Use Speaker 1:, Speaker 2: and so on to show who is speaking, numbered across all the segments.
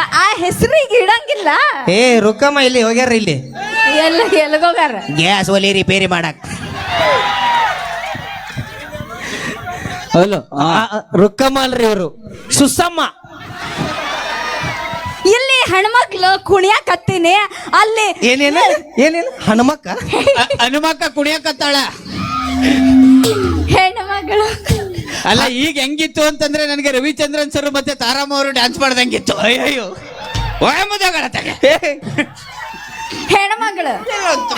Speaker 1: ಆ ಹೆಸರಿಗೆ ಇಡಂಗಿಲ್ಲ.
Speaker 2: ಏ ರುಕ್ಕಮ್ಮ ಇಲ್ಲಿ ಹೋಗ್ಯಾರ, ಇಲ್ಲಿ
Speaker 1: ಎಲ್ಲಿಗೋಗಾರ?
Speaker 2: ಗ್ಯಾಸ್ ಒಲಿ ರಿಪೇರಿ ಮಾಡಕ್. ಅಲ್ಲ ರುಕ್ಕಮ್ಮ ಅಲ್ರಿ ಇವರು, ಸುಸಮ್ಮ.
Speaker 1: ಇಲ್ಲಿ ಹೆಣ್ಮಕ್ಳು ಕುಣಿಯಾಕತ್ತೀನಿ, ಅಲ್ಲಿ
Speaker 2: ಏನೇನು ಏನೇನು ಹನುಮಕ್ಕ
Speaker 3: ಹನುಮಕ್ಕ ಕುಣಿಯಕತ್ತಾಳ.
Speaker 1: ಹೆಣ್ಮಗಳು
Speaker 3: ಅಲ್ಲ ಈಗ ಹೆಂಗಿತ್ತು ಅಂತಂದ್ರೆ ನನಗೆ ರವಿಚಂದ್ರನ್ ಸರ್ ಮತ್ತೆ ತಾರಮ್ಮ ಅವರು ಡ್ಯಾನ್ಸ್ ಮಾಡ್ದಂಗಿತ್ತು. ಅಯ್ಯೋ
Speaker 1: ಹೆಣ್ಮಗಳು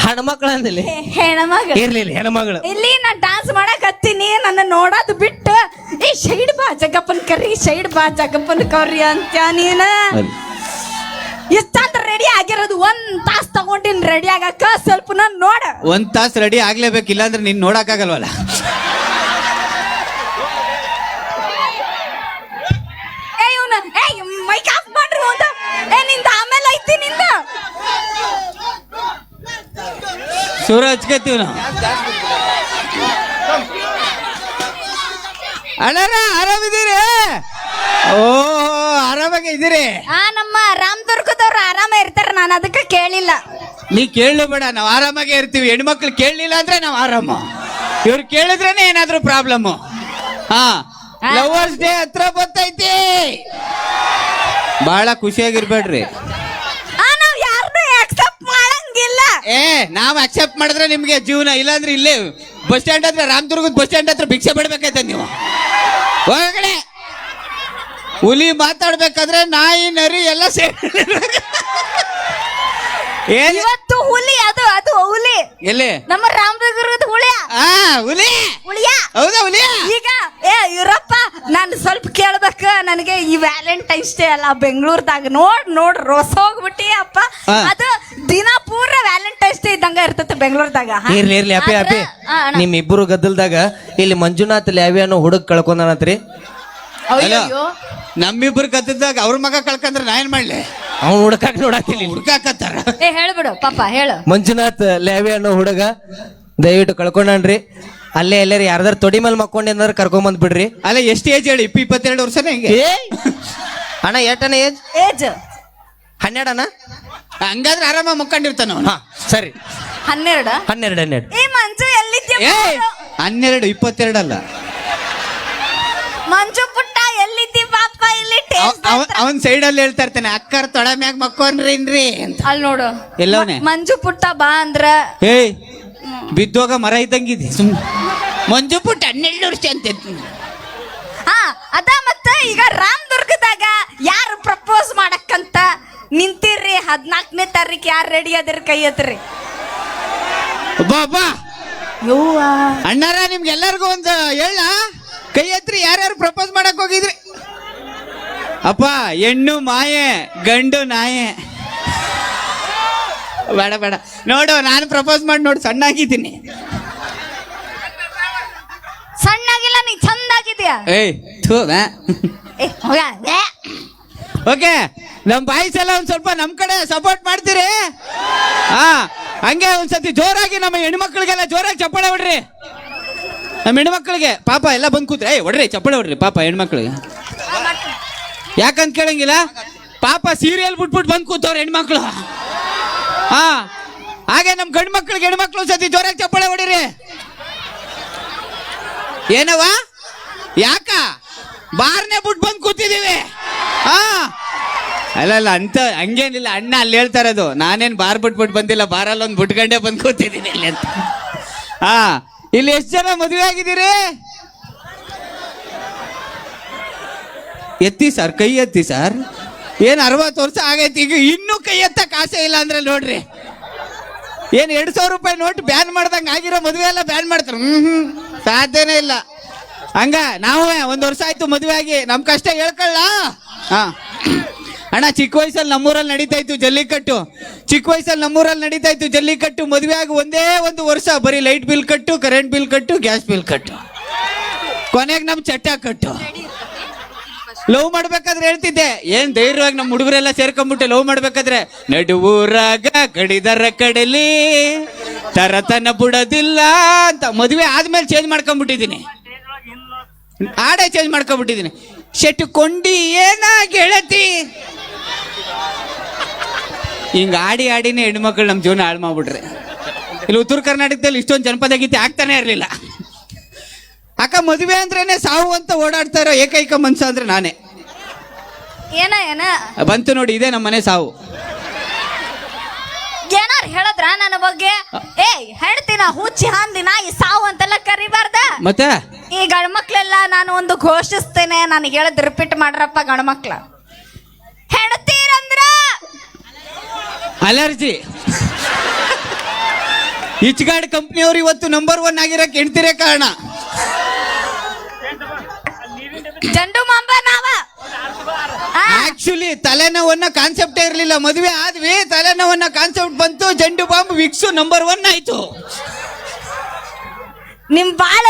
Speaker 2: ಹನುಮಕ್ಕಳ ಅಂದಿಲ್ಲ,
Speaker 1: ಹೆಣ್ಮಗಳು
Speaker 2: ಇರ್ಲಿಲ್ಲ ಹೆಣ್ಮಗಳು.
Speaker 1: ಇಲ್ಲಿ ನಾ ಡಾನ್ಸ್ ಮಾಡಕತ್ತೀನಿ, ನನ್ನ ನೋಡೋದು ಬಿಟ್ಟು ಈ ಸೈಡ್ ಬಾ ಜಗಪ್ಪನ್ ಕರಿ, ಸೈಡ್ ಬಾ ಜಗಪ್ಪನ್ ಕರಿ ಅಂತ ನೀನ ಇಷ್ಟಂತ ರೆಡಿ ಆಗಿರೋದು. 1 ತಾಸು ತಗೊಂಡಿನ್ ರೆಡಿ ಆಗಕ್ಕ, ಸ್ವಲ್ಪ ನಾನು ನೋಡ.
Speaker 3: 1 ತಾಸು ರೆಡಿ ಆಗ್ಲೇಬೇಕು, ಇಲ್ಲಾಂದ್ರೆ ನೀನ್ ನೋಡಕ್ ಆಗಲ್ವಲ್ಲ.
Speaker 1: ಮೈಕ್ ಆಫ್ ಮಾಡ್ರಿ ಒಂದು. ನಿಂದ ಆಮೇಲೆ ಐತಿ ನಿಂದ
Speaker 3: ಸುರ ಹಚ್ಕತೀವಿ ನಾವು. ಅಣ್ಣಾರ ಆರಾಮಿದ್ದೀರಿ? ಓ ಆರಾಮಾಗಿ ಇದ್ದೀರಿ?
Speaker 1: ನಮ್ಮ ರಾಮದುರ್ಗದವ್ರು ಆರಾಮ ಇರ್ತಾರ, ನಾನು ಅದಕ್ಕೆ ಕೇಳಿಲ್ಲ.
Speaker 3: ನೀ ಕೇಳಲು ಬೇಡ, ನಾವು ಆರಾಮಾಗೆ ಇರ್ತೀವಿ. ಹೆಣ್ಮಕ್ಳು ಕೇಳಲಿಲ್ಲ ಅಂದ್ರೆ ನಾವು ಆರಾಮ, ಇವ್ರು ಕೇಳಿದ್ರೇನೆ ಏನಾದ್ರೂ ಪ್ರಾಬ್ಲಮ್. ಹಾ, ಲವರ್ಸ್ ಡೇ ಹತ್ರ ಬರ್ತೈತಿ, ಬಹಳ ಖುಷಿಯಾಗಿರ್ಬೇಡ್ರಿ.
Speaker 1: ನಾವ್ ಯಾರನ್ನೂ ಆಕ್ಸೆಪ್ಟ್ ಮಾಡಂಗಿಲ್ಲ.
Speaker 3: ನಾವ್ ಅಕ್ಸೆಪ್ಟ್ ಮಾಡಿದ್ರೆ ನಿಮ್ಗೆ ಜೀವನ, ಇಲ್ಲಾಂದ್ರೆ ಇಲ್ಲೇ ಬಸ್ ಸ್ಟ್ಯಾಂಡ್ ಹತ್ರ, ರಾಮದುರ್ಗದ ಬಸ್ ಸ್ಟ್ಯಾಂಡ್ ಹತ್ರ ಭಿಕ್ಷೆ ಬಿಡ್ಬೇಕಾಯ್ತ ನೀವು. ಹೊರಗಡೆ ಹುಲಿ ಮಾತಾಡ್ಬೇಕಾದ್ರೆ ನಾಯಿ ನರಿ ಎಲ್ಲ
Speaker 1: ಇವತ್ತು ಹುಲಿ, ಅದು ಹುಲಿ.
Speaker 3: ಎಲ್ಲಿ?
Speaker 1: ನಮ್ಮ ರಾಮದುರ್ಗದ ಹುಲಿಯ.
Speaker 3: ಹುಲಿ
Speaker 1: ಹುಲಿಯ.
Speaker 3: ಹೌದಾ ಹುಲಿಯ?
Speaker 1: ಈಗ ಇರಪ್ಪ, ನಾನು ಸ್ವಲ್ಪ ಕೇಳ್ಬೇಕ. ನನಗೆ ಈ ವ್ಯಾಲೆಂಟೈನ್ಸ್ ಡೇ ಅಲ್ಲ ಬೆಂಗಳೂರದಾಗ ನೋಡ್ ರೋಸ್ ಹೋಗ್ಬಿಟ್ಟಿ ಅಪ್ಪ. ಅದು ದಿನ ಪೂರ ವ್ಯಾಲೆಂಟೈನ್ಸ್ ಡೇ ಇದ್ದಂಗ ಇರ್ತೈತೆ ಬೆಂಗಳೂರದಾಗ.
Speaker 2: ಇರ್ಲಿ ಅಪ್ಪಿ ಅಪ್ಪಿ, ನಿಮ್ ಇಬ್ಬರು ಗದ್ದಲ್ದಾಗ ಇಲ್ಲಿ ಮಂಜುನಾಥ್ ಲ್ಯಾವಿಯನ್ನು ಹುಡುಗ ಕಳ್ಕೊಂಡನತ್ರಿ.
Speaker 3: ನಮ್ಮಿಬ್ರು ಕತ್ತಿದ್ದಾಗ ಅವ್ರ ಮಗ ಕಳ್ಕಂದ್ರೆ ನಾ ಏನ್ ಮಾಡ್ಲಿ?
Speaker 2: ಅವ್ನು ಹುಡುಕಾಕ ನೋಡಾಕಿಲ್ಲ,
Speaker 3: ಹುಡ್ಕಾಕತ್ತಾರ.
Speaker 1: ಹೇಳ್ಬಿಡು ಪಾಪ, ಹೇಳು.
Speaker 2: ಮಂಜುನಾಥ್ ಲ್ಯಾವಿ ಅನ್ನೋ ಹುಡುಗ ದಯವಿಟ್ಟು ಕಳ್ಕೊಂಡ್ರಿ. ಅಲ್ಲೇ ಎಲ್ಲಾರು ಯಾರ್ದಾರು ತೊಡಿ ಮೇಲೆ ಮಕ್ಕೊಂಡಿ ಅಂದ್ರೆ ಕರ್ಕೊಂಬಂದ್ ಬಿಡ್ರಿ.
Speaker 3: ಅಲ್ಲ ಎಷ್ಟು ಏಜ್ ಹೇಳಿ? 22 ವರ್ಷನೇ ಹೆಂಗೆ?
Speaker 2: ಅಣ್ಣ ಎಷ್ಟನ
Speaker 1: ಏಜ್?
Speaker 2: 12 ಅಣ್ಣ.
Speaker 3: ಹಂಗಾದ್ರೆ ಆರಾಮ ಮುಕ್ಕೊಂಡಿರ್ತಾನ.
Speaker 2: ಹಾ ಸರಿ,
Speaker 1: 12. ಈ ಮಂಜು ಎಲ್ಲಿದ್ಯ?
Speaker 3: 12, 22 ಅಲ್ಲ.
Speaker 1: ಮಂಜು ಪುಟ್ಟ ಎಲ್ಲಿದ್ದಿ ಪಾಪ? ಇಲ್ಲಿ
Speaker 3: ಅವನ್ ಸೈಡ್ ಅಲ್ಲಿ ಹೇಳ್ತಾ ಇರ್ತಾನೆ, ಅಕ್ಕರ್ ತೊಡ ಮ್ಯಾಗ ಮಕ್ಕೊಂಡ್ರಿ ಅಂತ.
Speaker 1: ಅಲ್ಲಿ ನೋಡು,
Speaker 3: ಎಲ್ಲವನೇ
Speaker 1: ಮಂಜು ಪುಟ್ಟ ಬಾ ಅಂದ್ರ
Speaker 3: ಬಿದ್ದೋಗ ಮರ ಇದ್ದಂಗಿದೆ. ಮಂಜು ಪುಟ್ಟ 12 ವರ್ಷ ಅಂತ.
Speaker 1: ಅದ ಮತ್ತ ಈಗ ರಾಮದುರ್ಗದಾಗ ಯಾರು ಪ್ರಪೋಸ್ ಮಾಡಕ್ಕಂತ ನಿಂತಿರ್ರಿ? 14ನೇ ತಾರೀಕು ಯಾರು ರೆಡಿ ಅದ್ರಿ? ಕೈ ಎತ್ರಿ.
Speaker 3: ಬಾ ಅಣ್ಣಾರ, ನಿಮ್ಗೆಲ್ಲರಿಗೂ ಒಂದು ಹೇಳ, ಕೈ ಎತ್ರಿ. ಯಾರ್ಯಾರು ಪ್ರಪೋಸ್ ಮಾಡಕ್ ಹೋಗಿದ್ರಿ? ಅಪ್ಪ, ಹೆಣ್ಣು ಮಾಯೆ, ಗಂಡು ನಾಯೆ. ಬೇಡ ಬೇಡ, ನೋಡು ನಾನು ಪ್ರಪೋಸ್ ಮಾಡಿ ನೋಡು, ಸಣ್ಣಾಗಿದ್ದೀನಿ.
Speaker 1: ಸಣ್ಣಾಗಿಲ್ಲ, ನೀ ಚಂದಾಗಿದ್ಯಾ.
Speaker 3: ಓಕೆ, ನಮ್ ಬಾಯ್ಸ್ ಎಲ್ಲ ಒಂದ್ ಸ್ವಲ್ಪ ನಮ್ ಕಡೆ ಸಪೋರ್ಟ್ ಮಾಡ್ತೀರಿ? ಹಂಗೆ ಒಂದ್ಸತಿ ಜೋರಾಗಿ ನಮ್ಮ ಹೆಣ್ಮಕ್ಳಿಗೆಲ್ಲ ಜೋರಾಗಿ ಚಪ್ಪಾಳೆ ಹೊಡ್ರಿ. ನಮ್ಮ ಹೆಣ್ಮಕ್ಳಿಗೆ ಪಾಪ ಎಲ್ಲ ಬಂದ್ ಕೂತ್ರೆ ಹೊಡ್ರಿ, ಚಪ್ಪಾಳೆ ಹೊಡ್ರಿ ಪಾಪ ಹೆಣ್ಮಕ್ಳಿಗೆ. ಯಾಕಂತ ಕೇಳಂಗಿಲ್ಲ, ಪಾಪ ಸೀರಿಯಲ್ ಬಿಟ್ಬಿಟ್ಟು ಬಂದ್ ಕೂತವ್ರ ಹೆಣ್ಮಕ್ಳು. ಹಾಗೆ ನಮ್ ಗಂಡ್ ಮಕ್ಳಿಗೆ ಹೆಣ್ಮಕ್ಳು ಸತಿ ಜೋರಾಗಿ ಚಪ್ಪಾಳೆ ಹೊಡಿರಿ. ಏನವ ಯಾಕ ಬಾರ್ನೆ ಬಿಟ್ಟು ಬಂದ್ ಕೂತಿದೀವಿ? ಅಲ್ಲ ಅಂತ ಹಂಗೇನಿಲ್ಲ, ಅಣ್ಣ ಅಲ್ಲಿ ಹೇಳ್ತಾ ಇರೋದು. ನಾನೇನ್ ಬಾರ್ ಬಿಟ್ಬಿಟ್ಟು ಬಂದಿಲ್ಲ, ಬಾರಲ್ಲಿ ಒಂದು ಬಿಟ್ಕೊಂಡೆ ಬಂದ್ ಕೂತಿದ್ದೀನಿ ಇಲ್ಲಿ ಅಂತ. ಇಲ್ಲಿ ಎಷ್ಟು ಜನ ಮದುವೆ ಆಗಿದ್ದೀರಿ? ಎತ್ತಿ ಸರ್, ಕೈ ಎತ್ತಿ ಸರ್. ಏನ್ 60 ವರ್ಷ ಆಗೈತಿ, ಈಗ ಇನ್ನೂ ಕೈ ಎತ್ತಕ್ ಆಸೆ ಇಲ್ಲ ಅಂದ್ರೆ ನೋಡ್ರಿ. ಏನ್ 2,000 ರೂಪಾಯಿ ನೋಟ್ ಬ್ಯಾನ್ ಮಾಡ್ದಂಗ ಆಗಿರೋ ಮದುವೆ ಎಲ್ಲ ಬ್ಯಾನ್ ಮಾಡ್ತಾರ? ಸಾಧ್ಯನೇ ಇಲ್ಲ. ಹಂಗ ನಾವು 1 ವರ್ಷ ಆಯ್ತು ಮದುವೆ ಆಗಿ, ನಮ್ ಕಷ್ಟ ಹೇಳ್ಕೊಳ್ಳ. ಅಣ್ಣ, ಚಿಕ್ಕ ವಯಸ್ಸಲ್ಲಿ ನಮ್ಮೂರಲ್ಲಿ ನಡೀತಾ ಇತ್ತು ಜಲ್ಲಿಕಟ್ಟು. ಮದುವೆ ಆಗಿ ಒಂದೇ 1 ವರ್ಷ ಬರೀ ಲೈಟ್ ಬಿಲ್ ಕಟ್ಟು, ಕರೆಂಟ್ ಬಿಲ್ ಕಟ್ಟು, ಗ್ಯಾಸ್ ಬಿಲ್ ಕಟ್ಟು, ಕೊನೆಗೆ ನಮ್ ಚಟ್ಟ ಕಟ್ಟು. ಲವ್ ಮಾಡ್ಬೇಕಾದ್ರೆ ಹೇಳ್ತಿದ್ದೆ, ಏನ್ ಧೈರ್ಯವಾಗಿ ನಮ್ಮ ಹುಡುಗರೆಲ್ಲ ಸೇರ್ಕೊಂಡ್ಬಿಟ್ಟೆ ಲವ್ ಮಾಡ್ಬೇಕಾದ್ರೆ. ನಡುವೂರಾಗ ಕಡಿದರ ಕಡಲಿ ತರತನ ಬಿಡೋದಿಲ್ಲ ಅಂತ. ಮದುವೆ ಆದ್ಮೇಲೆ ಚೇಂಜ್ ಮಾಡ್ಕೊಂಡ್ಬಿಟ್ಟಿದ್ದೀನಿ, ಹಾಡೇ ಚೇಂಜ್ ಮಾಡ್ಕೊಂಡ್ಬಿಟ್ಟಿದ್ದೀನಿ. ಶೆಟ್ಟುಕೊಂಡಿ ಏನ ಗೆಳತಿ ಹಿಂಗ ಆಡಿ ಆಡಿನೇ ಹೆಣ್ಮಕ್ಳು ನಮ್ಮ ಜೀವನ ಹಾಳು ಮಾಡ್ಬಿಟ್ರೆ. ಇಲ್ಲಿ ಉತ್ತರ ಕರ್ನಾಟಕದಲ್ಲಿ ಇಷ್ಟೊಂದು ಜನಪದ ಗೀತೆ ಆಗ್ತಾನೆ ಇರಲಿಲ್ಲ. ಅಕ್ಕ ಮದುವೆ ಅಂದ್ರೇನೆ ಸಾವು ಅಂತ ಓಡಾಡ್ತಾ ಇರೋ ಏಕೈಕ ಮನ್ಸ ಅಂದ್ರೆ ನಾನೇ.
Speaker 1: ಏನ
Speaker 3: ಬಂತು ನೋಡಿ, ಇದೇ ನಮ್ಮ ಮನೆ ಸಾವು.
Speaker 1: ಏನಾರು ಹೇಳಿದ್ರ ನನ್ನ ಬಗ್ಗೆ? ಹೇಳ್ತೀನ ಹುಚ್ಚಿ ಹಂದಿನ ಈ ಸಾವು ಅಂತೆಲ್ಲ ಕರಿಬಾರ್ದ.
Speaker 3: ಮತ್ತೆ
Speaker 1: ಈ ಗಂಡ್ಮಕ್ಳೆಲ್ಲ ನಾನು ಒಂದು ಘೋಷಿಸ್ತೇನೆ, ನನಗೆ ಹೇಳದ್ ರಿಪೀಟ್ ಮಾಡ್ರಪ್ಪ ಗಂಡ್ಮಕ್ಳ. ಹೆಣ್ತೀರಂದ್ರ
Speaker 3: ಅಲರ್ಜಿ. ಇಚ್ಗಾಡ್ ಕಂಪ್ನಿಯವ್ರು ಇವತ್ತು ನಂಬರ್ 1 ಆಗಿರಕ್ಕೆ ಹೆಣ್ತಿರೇ ಕಾರಣ.
Speaker 1: ಜಂಡು ಮಾಂಬ ನಾವ.
Speaker 3: ಆಕ್ಚುಲಿ ತಲೆನೋವನ್ನ ಕಾನ್ಸೆಪ್ಟೇ ಇರಲಿಲ್ಲ. ಮದುವೆ ಆದ್ವಿ, ತಲೆನೋವನ್ನ ಕಾನ್ಸೆಪ್ಟ್ ಬಂತು, ಜಂಡು ಬಾಂಬ್ ವಿಕ್ಸು ನಂಬರ್ 1 ಆಯ್ತು.
Speaker 1: ನಿಮ್ ಬಾಳ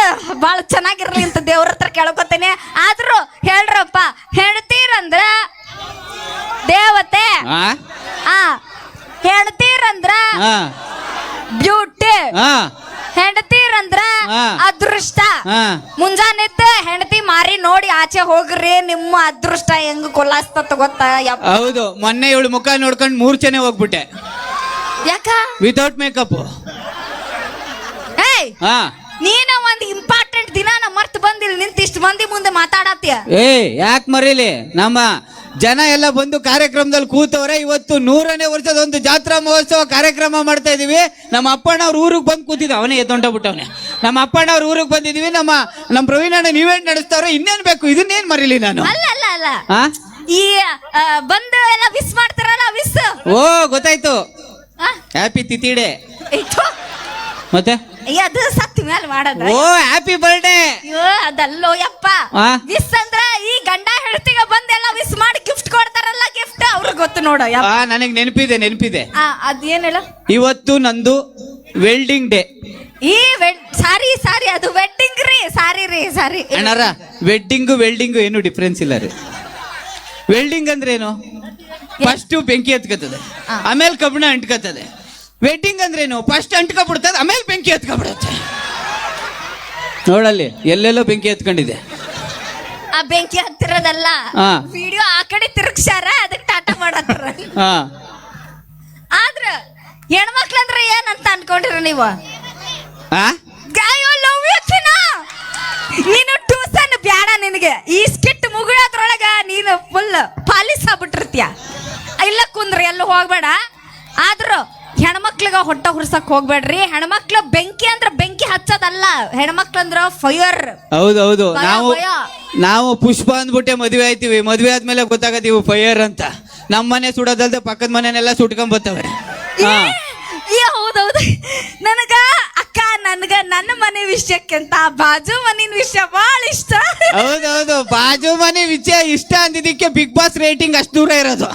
Speaker 1: ಚೆನ್ನಾಗಿರ್ಲಿ ಅಂತ ದೇವ್ರ ಹತ್ರ ಕೇಳ್ಕೊತೇನೆ. ಆದ್ರೂ ಹೇಳ್ರಪ್ಪ, ಹೆಣ್ತೀರಂದ್ರ ದೇವತೆ, ಹೆಣ್ತೀರಂದ್ರ ಬ್ಯೂಟಿ, ಹೆಂಡತೀರಂದ್ರ ಅದೃಷ್ಟ. ಮುಂಜಾನೆತ್ತ ಹೆಂಡತಿ ಮಾರಿ ನೋಡಿ ಆಚೆ ಹೋಗ್ರಿ, ನಿಮ್ಮ ಅದೃಷ್ಟ ಹೆಂಗ್ ಕೊಲ್ಲಾಸ್ತತ್ ಗೊತ್ತಾ?
Speaker 3: ಹೌದು, ಮೊನ್ನೆ ಇವಳು ಮುಖ ನೋಡ್ಕೊಂಡು ಮೂರ್ಛನೆ ಹೋಗ್ಬಿಟ್ಟೆ.
Speaker 1: ಯಾಕ?
Speaker 3: Without makeup.
Speaker 1: ನೀನ ಒಂದ್ ಇಂಪಾರ್ಟೆಂಟ್ ದಿನ ಮರ್ತು ಬಂದಿಲ್ಲ, ನಿಂತ ಇಷ್ಟ ಮಂದಿ ಮುಂದೆ ಮಾತಾಡತ್ತೀಯ.
Speaker 3: ಯಾಕೆ ಮರೀಲಿ? ನಮ್ಮ ಜನ ಎಲ್ಲ ಬಂದು ಕಾರ್ಯಕ್ರಮದಲ್ಲಿ ಕೂತವ್ರೆ. ಇವತ್ತು 100ನೇ ವರ್ಷದ ಒಂದು ಜಾತ್ರಾ ಮಹೋತ್ಸವ ಕಾರ್ಯಕ್ರಮ ಮಾಡ್ತಾ ಇದೀವಿ. ನಮ್ಮ ಅಪ್ಪಣ್ಣವ್ರ ಊರಿಗೆ ಬಂದು ಕೂತಿದ್ದ, ಅವನೇ ಎದ್ದೊಂಟೋಗ್ಬಿಟ್ಟವನೆ. ನಮ್ಮ ಅಪ್ಪಣ್ಣವ್ರ ಊರಿಗೆ ಬಂದಿದೀವಿ. ನಮ್ಮ ಪ್ರವೀಣಣ್ಣ ನೀವೇನ್ ನಡೆಸ್ತಾವ್ರೆ, ಇನ್ನೇನ್ ಬೇಕು? ಇದನ್ನೇನ್ ಮರೀಲಿ ನಾನು?
Speaker 1: ಅಲ್ಲ ಈ ಬಂದು ಎಲ್ಲ ವಿಸ್ ಮಾಡ್ತಾರಲ್ಲ, ವಿಸ್.
Speaker 3: ಓ ಗೊತ್ತಾಯ್ತು, ಹ್ಯಾಪಿ ತಿಥಿ ಡೇ. ಮತ್ತೆ
Speaker 1: ಅದು ಸತ್ ಮೇಲೆ ಮಾಡೋದು.
Speaker 3: ಓ ಹ್ಯಾಪಿ ಬರ್ಡೇ.
Speaker 1: ಅದಲ್ಲೋ ಯಪ್ಪ. ವಿಸ್ ಅಂದ್ರ ಈ ಗಂಡ ಹೆಂಡತಿಗೆ ಬಂದೆಲ್ಲ ವಿಸ್ ಮಾಡಿ ಗಿಫ್ಟ್ ಕೊಡ್ತಾರಲ್ಲ, ಗಿಫ್ಟ್ ಅವ್ರಿಗೆ ಗೊತ್ತು ನೋಡು.
Speaker 3: ನನಗೆ ನೆನಪಿದೆ.
Speaker 1: ಅದೇನ್ ಹೇಳ?
Speaker 3: ಇವತ್ತು ನಂದು ವೆಲ್ಡಿಂಗ್ ಡೇ.
Speaker 1: ಸಾರಿ ಅದು ವೆಡ್ಡಿಂಗ್ ರೀ. ಸಾರಿ
Speaker 3: ಅಣ್ಣಾರ, ವೆಡ್ಡಿಂಗು ಏನು ಡಿಫ್ರೆನ್ಸ್ ಇಲ್ಲ ರೀ. ವೆಲ್ಡಿಂಗ್ ಅಂದ್ರೆ ಏನು? ಫಸ್ಟ್ ಬೆಂಕಿ ಹತ್ಕತ್ತದೆ, ಆಮೇಲೆ ಕಬ್ಬಣ ಅಂಟ್ಕತ್ತದೆ. ವೆಡ್ಡಿಂಗ್ ಅಂದ್ರೇನು? ಫಸ್ಟ್ ಅಂಟ್ಕೊಬಿಡ್ತದೆ, ಆಮೇಲೆ ಬೆಂಕಿ ಹತ್ಕೊಬಿಡುತ್ತೆ. ನೋಡಲ್ಲಿ ಎಲ್ಲೆಲ್ಲೋ ಬೆಂಕಿ ಹತ್ಕೊಂಡಿದೆ.
Speaker 1: ಆ ಬೆಂಕಿ ಹತ್ತಿರದಲ್ಲ, ವಿಡಿಯೋ ಆ ಕಡೆ ತಿರುಗ್ಸ್ಯಾರ, ಅದಕ್ಕೆ ಟಾಟಾ ಮಾಡತ್ರ. ಆದ್ರ ಹೆಣ್ಮಕ್ಳಂದ್ರ ಏನಂತ ಅನ್ಕೊಂಡಿರ ನೀವು? ನೀನು ಟ್ಯೂಷನ್ ಬ್ಯಾಡ ನಿನಗೆ. ಈ ಸ್ಕಿಟ್ ಮುಗಿಯೋದ್ರೊಳಗ ನೀನು ಫುಲ್ ಪಾಲಿಸ್ ಆಗ್ಬಿಟ್ಟಿರ್ತೀಯ. ಇಲ್ಲ ಕುಂದ್ರಿ, ಎಲ್ಲೂ ಹೋಗ್ಬೇಡ. ಆದ್ರೂ ಹೆಣ್ಮಕ್ಳಿಗ ಹೊಟ್ಟ ಹುರ್ಸಕ್ ಹೋಗ್ಬೇಡ್ರಿ. ಹೆಣ್ಮಕ್ಳು ಬೆಂಕಿ ಅಂದ್ರ ಬೆಂಕಿ ಹಚ್ಚದಲ್ಲ, ಹೆಣ್ಮಕ್ಳಂದ್ರ ಫೈರ್.
Speaker 3: ಹೌದು, ನಾವು ಪುಷ್ಪ ಅಂದ್ಬಿಟ್ಟೆ ಮದ್ವೆ ಆಯ್ತೀವಿ. ಮದ್ವೆ ಆದ್ಮೇಲೆ ಗೊತ್ತಾಗತ್ತೆ ಇವು ಫೈರ್ ಅಂತ. ನಮ್ಮ ಮನೆ ಸುಡೋದಲ್ದೆ ಪಕ್ಕದ ಮನೆನೆಲ್ಲ ಸುಟ್ಕೊಂಡ್ ಬರ್ತವೆ.
Speaker 1: ಹೌದೌದು. ಅಕ್ಕ ನನ್ನ ಮನೆ ವಿಷಯಕ್ಕಿಂತ ಬಾಜು ಮನಿನ ವಿಷಯ ಬಹಳ ಇಷ್ಟ.
Speaker 3: ಹೌದೌದು, ಬಾಜು ಮನೆ ವಿಷಯ ಇಷ್ಟ ಅಂದಿದ್ದಕ್ಕೆ ಬಿಗ್ ಬಾಸ್ ರೇಟಿಂಗ್ ಅಷ್ಟು ದೂರ ಇರೋದು.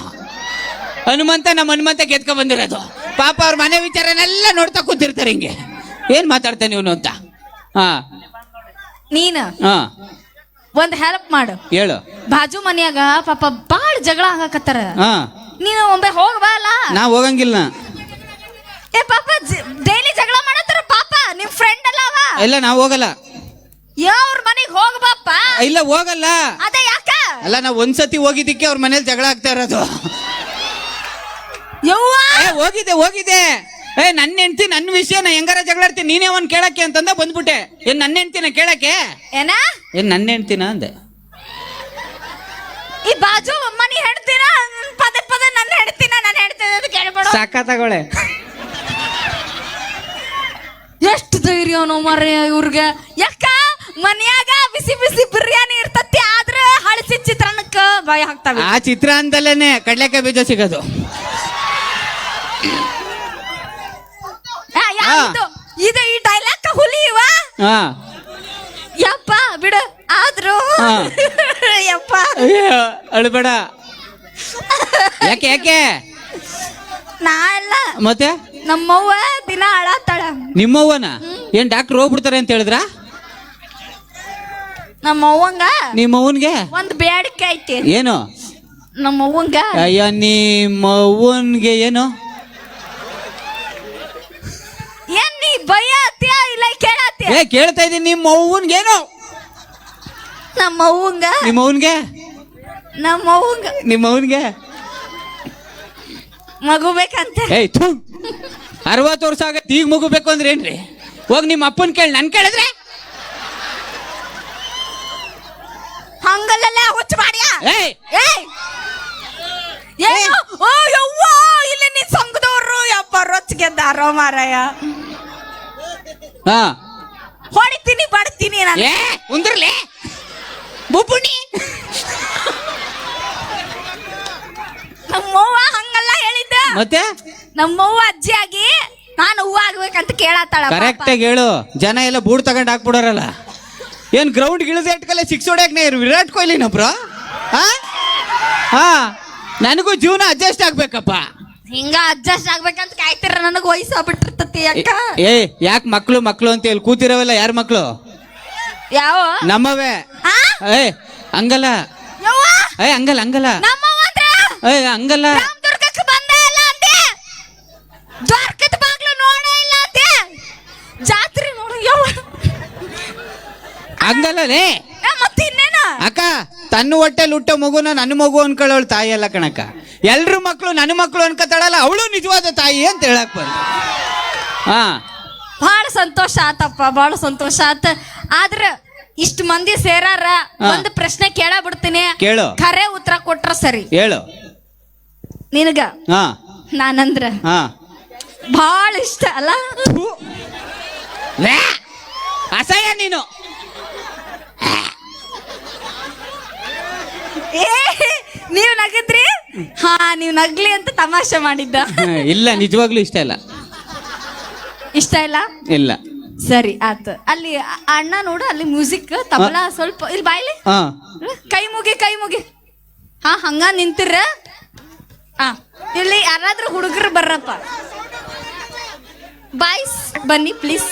Speaker 3: ನಮ್ಮ ಹನುಮಂತ ಗೆದ್ಕ ಬಂದಿರೋದು. ಪಾಪ ಅವ್ರ ಮನೆ ವಿಚಾರನೆಲ್ಲ ನೋಡ್ತಾ ಕೂತಿರ್ತಾರೆ. ಹಿಂಗೆ ಏನ್ ಮಾತಾಡ್ತಾನೆ ಇವನು ಅಂತ.
Speaker 1: ನೀನು ಒಂದ್ ಹೆಲ್ಪ್ ಮಾಡು.
Speaker 3: ಹೇಳು.
Speaker 1: ಬಾಜು ಮನ್ಯಾಗ ಪಾಪ ಬಾಳ ಜಗಳ ಆಗಾಕತ್ತಾರ. ನೀನು ಒಮ್ಮೆ ಹೋಗ್ಬಲ್ಲ.
Speaker 3: ನಾ ಹೋಗಂಗಿಲ್ಲ.
Speaker 1: ಪಾಪ ಡೈಲಿ ಜಗಳ ಮಾಡತ್ತಾರ. ಪಾಪ ನಿಮ್ ಫ್ರೆಂಡ್ ಅಲ್ಲ ಅವ? ಇಲ್ಲ,
Speaker 3: ನಾವ್ ಹೋಗಲ್ಲ.
Speaker 1: ಅವ್ರ ಮನೆಗ್ ಹೋಗ್ಬಪ್ಪ.
Speaker 3: ಇಲ್ಲ, ಹೋಗಲ್ಲ.
Speaker 1: ಅದೇ ಯಾಕ?
Speaker 3: ಅಲ್ಲ, ನಾವ್ ಒಂದ್ಸತಿ ಹೋಗಿದ್ದಕ್ಕೆ ಅವ್ರ ಮನೇಲಿ ಜಗಳ ಆಗ್ತಾ ಇರೋದು. ಹೋಗಿದೆ. ನನ್ನ ಹೆಂಡ್ತಿ ನನ್ನ ವಿಷಯ ನಾ ಹೆಂಗಾರ ಜಗಳಾಡ್ತೀನಿ, ನೀನೇ ಒಂದ್ ಕೇಳಕ್ಕೆ ಅಂತಂದ ಬಂದ್ಬಿಟ್ಟೆ. ಏನ್ ನನ್ನ ಹೆಂಡ್ತಿನ ಕೇಳಕ್ಕೆ? ಏನ್ ನನ್ನ ಹೆಂಡ್ತಿನ ಅಂದೆ.
Speaker 1: ಈ ಬಾಜು ಮನಿ ಹೆಣ್ತಿನ ಪದೇ ನನ್ನ ಹೆಣ್ತಿನ ಕೇಳ್ಬೇಡ.
Speaker 3: ಸಾಕ ತಗೊಳ್ಳೆ.
Speaker 1: ಎಷ್ಟು ಧೈರ್ಯನೋ ಮರ್ಯ ಇವ್ರಿಗೆ. ಯಾಕ ಮನ್ಯಾಗ ಬಿಸಿ ಬಿರಿಯಾನಿ ಇರ್ತತಿ, ಆದ್ರ ಹಳಸಿ ಚಿತ್ರಾನ್ನಕ್ಕ ಬಾಯಿ ಹಾಕ್ತಾವೆ.
Speaker 3: ಆ ಚಿತ್ರಾನ್ನದಲ್ಲೇನೆ ಕಡ್ಲೆಕಾಯಿ ಬೀಜ ಸಿಗೋದು.
Speaker 1: ಇದು ಈ ಡೈಲಾಗ್ ಹುಲಿ ಇವ. ಯಪ್ಪ ಬಿಡು. ಆದ್ರೂ ಯಪ್ಪ
Speaker 3: ಅಳ್ಬೇಡ. ಯಾಕೆ
Speaker 1: ನಾ ಅಲ್ಲ,
Speaker 3: ಮತ್ತೆ
Speaker 1: ನಮ್ಮವ್ವ ದಿನ ಅಳತಾಳ.
Speaker 3: ನಿಮ್ಮವ್ವನ ಏನ್ ಡಾಕ್ಟರ್ ಹೋಗ್ಬಿಡ್ತಾರೆ ಅಂತ ಹೇಳಿದ್ರ?
Speaker 1: ನಮ್ಮವ್ವಂಗ
Speaker 3: ನಿಮ್ಮವ್ವನ್ಗೆ
Speaker 1: ಒಂದ್ ಬೇಡಿಕೆ ಐತಿ.
Speaker 3: ಏನು?
Speaker 1: ನಮ್ಮವ್ವಂಗ
Speaker 3: ಅಯ್ಯ, ನಿಮ್ಮವ್ವನ್ಗೆ ಏನು?
Speaker 1: ಏನ್ ನೀ ಬಯ್ಯತ್ತೀಯ ಇಲ್ಲ ಕೇಳತ್ತೀಯ?
Speaker 3: ಕೇಳ್ತಾ ಇದೀನಿ. ನಿಮ್ಮವ್ವನ್ಗೆ ಏನು?
Speaker 1: ನಮ್ಮವ್ವಂಗ
Speaker 3: ನಿಮ್ಮವ್ವನ್ಗೆ
Speaker 1: ಮಗು ಬೇಕಂತ.
Speaker 3: ಏಯ್ ಥೂ 60 ವರ್ಷ ಆಗತ್ತೆ ಈಗ ಮಗು ಬೇಕು ಅಂದ್ರೆ ಏನ್ರಿ? ಹೋಗಿ ನಿಮ್ಮ ಅಪ್ಪನ ಕೇಳಿ ನನ್ ಕೇಳಿದ್ರೆ
Speaker 1: ಹಂಗಲ್ಲ ಹುಚ್ಚ ಮಾಡ್ಯಾ.
Speaker 3: ಏಯ್
Speaker 1: ಏಯ್ ಏನು? ಓ ಯವ್ವ ಇಲ್ಲಿ ನೀ ಸಂಘದವ್ರು ಯಪ್ಪ ರೊಚ್ಗೆದ್ದಾರೋ ಮಾರಾಯ.
Speaker 3: ಹಾ
Speaker 1: ಹೊಡಿತೀನಿ ಬಡ್ತೀನಿ ನಾನು.
Speaker 3: ಏ ಉಂದ್ರಲೇ ಬುಬ್ಬುಣಿ.
Speaker 1: ನಮ್ಮವ್ವ ಹಂಗಲ್ಲ ಹೇಳಿದ್ದ.
Speaker 3: ಮತ್ತೆ
Speaker 1: ನಮ್ಮವ್ವ ಅಜ್ಜಿಯಾಗಿ ನಾನು ಹೂವ ಆಗ್ಬೇಕಂತ ಕೇಳತ್ತಾಳ.
Speaker 3: ಕರೆಕ್ಟ್ ಆಗಿ ಹೇಳು. ಜನ ಎಲ್ಲ ಬೂಡ್ ತಗೊಂಡ್ ಹಾಕ್ಬಿಡೋರಲ್ಲ. ಏನ್ ಗ್ರೌಂಡ್ ಗಿಳಿದ ಇಟ್ಕಲ್ಲ 6 ಹೊಡ್ಯಾಕ್ನೇ ವಿರಾಟ್ ಕೊಹ್ಲಿನ ಬ್ರೋ. ಹಾ ನನಗೂ ಜೀವನ ಅಡ್ಜಸ್ಟ್ ಆಗ್ಬೇಕಪ್ಪ.
Speaker 1: ಹಿಂಗ ಅಡ್ಜಸ್ಟ್ ಆಗ್ಬೇಕಂತ ಕಾಯ್ತಿರ. ನನಗ್ ವಯಸ್ಸು ಆಗ್ಬಿಟ್ಟಿರ್ತತಿ ಅಕ್ಕ.
Speaker 3: ಏ ಯಾಕೆ ಮಕ್ಳು ಅಂತ ಹೇಳಿ ಕೂತಿರವಲ್ಲ? ಯಾರ ಮಕ್ಳು?
Speaker 1: ಯಾವ
Speaker 3: ನಮ್ಮವೇ. ಏ ಹಂಗಲ್ಲ.
Speaker 1: ಯವ್ವ
Speaker 3: ಏ ಹಂಗಲ್ಲ
Speaker 1: ನಮ್ಮವ್ವ ಅಂದ್ರ
Speaker 3: ಏ ಹಂಗಲ್ಲ.
Speaker 1: ರಾಮದುರ್ಗಕ್ಕೆ ಬಂದೇ ಇಲ್ಲ ಅಂತೆ. ದ್ವಾರಕದ ಬಾಗ್ಲು ನೋಡೇ ಇಲ್ಲ ಅಂತೆ. ಜಾತ್ರೆ ನೋಡು ಯವ್ವ.
Speaker 3: ಹಂಗಲ್ಲೇ
Speaker 1: ಮತ್ತೆ ಇನ್ನೇನು
Speaker 3: ಅಕ್ಕ? ತನ್ನ ಹೊಟ್ಟೆಲ್ ಹುಟ್ಟೋ ಮಗುನ ನನ್ನ ಮಗು ಅನ್ಕೊಳ್ಳೋಳು ತಾಯಿ ಅಲ್ಲ ಕಣಕ್ಕ. ಎಲ್ರು ಮಕ್ಳು ನನ್ನ ಮಕ್ಳು ಅನ್ಕೋತಾಳಲ್ಲ, ಅವಳು ನಿಜವಾದ ತಾಯಿ ಅಂತ ಹೇಳಕ್ ಬಂದ. ಹಾ
Speaker 1: ಬಹಳ ಸಂತೋಷ ಆತಪ್ಪ, ಬಹಳ ಸಂತೋಷ ಆತ. ಆದ್ರ ಇಷ್ಟ ಮಂದಿ ಸೇರಾರ ಒಂದು ಪ್ರಶ್ನೆ ಕೇಳ ಬಿಡ್ತೀನಿ.
Speaker 3: ಕೇಳು.
Speaker 1: ಖರೆ ಉತ್ತರ ಕೊಟ್ರ ಸರಿ.
Speaker 3: ಹೇಳು.
Speaker 1: ನಿನಗ
Speaker 3: ಹಾ
Speaker 1: ನಾನಂದ್ರ
Speaker 3: ಹಾ
Speaker 1: ಬಹಳ ಇಷ್ಟ ಅಲ್ಲ?
Speaker 3: ಅಸಹ್ಯ ನೀನು.
Speaker 1: ಏ ನೀವ್ ನಗದ್ರಿ? ಹಾ ನೀವ್ ನಗ್ಲಿ ಅಂತ ತಮಾಷೆ ಮಾಡಿದ್ದ.
Speaker 3: ಇಲ್ಲ ನಿಜವಾಗ್ಲೂ ಇಷ್ಟ ಇಲ್ಲ.
Speaker 1: ಇಷ್ಟ ಇಲ್ಲ?
Speaker 3: ಇಲ್ಲ.
Speaker 1: ಸರಿ ಆತ. ಅಲ್ಲಿ ಅಣ್ಣ ನೋಡು, ಅಲ್ಲಿ ಮ್ಯೂಸಿಕ್ ತಬಲಾ ಸ್ವಲ್ಪ ಇಲ್ಲಿ ಬಾಯ್ಲಿ.
Speaker 3: ಹಾ
Speaker 1: ಕೈ ಮುಗಿ. ಹಾ ಹಂಗ ನಿಂತಿರ. ಹಾ ಇಲ್ಲಿ ಯಾರಾದ್ರೂ ಹುಡುಗರು ಬರ್ರಪ್ಪ. ಬಾಯ್ಸ್ ಬನ್ನಿ ಪ್ಲೀಸ್.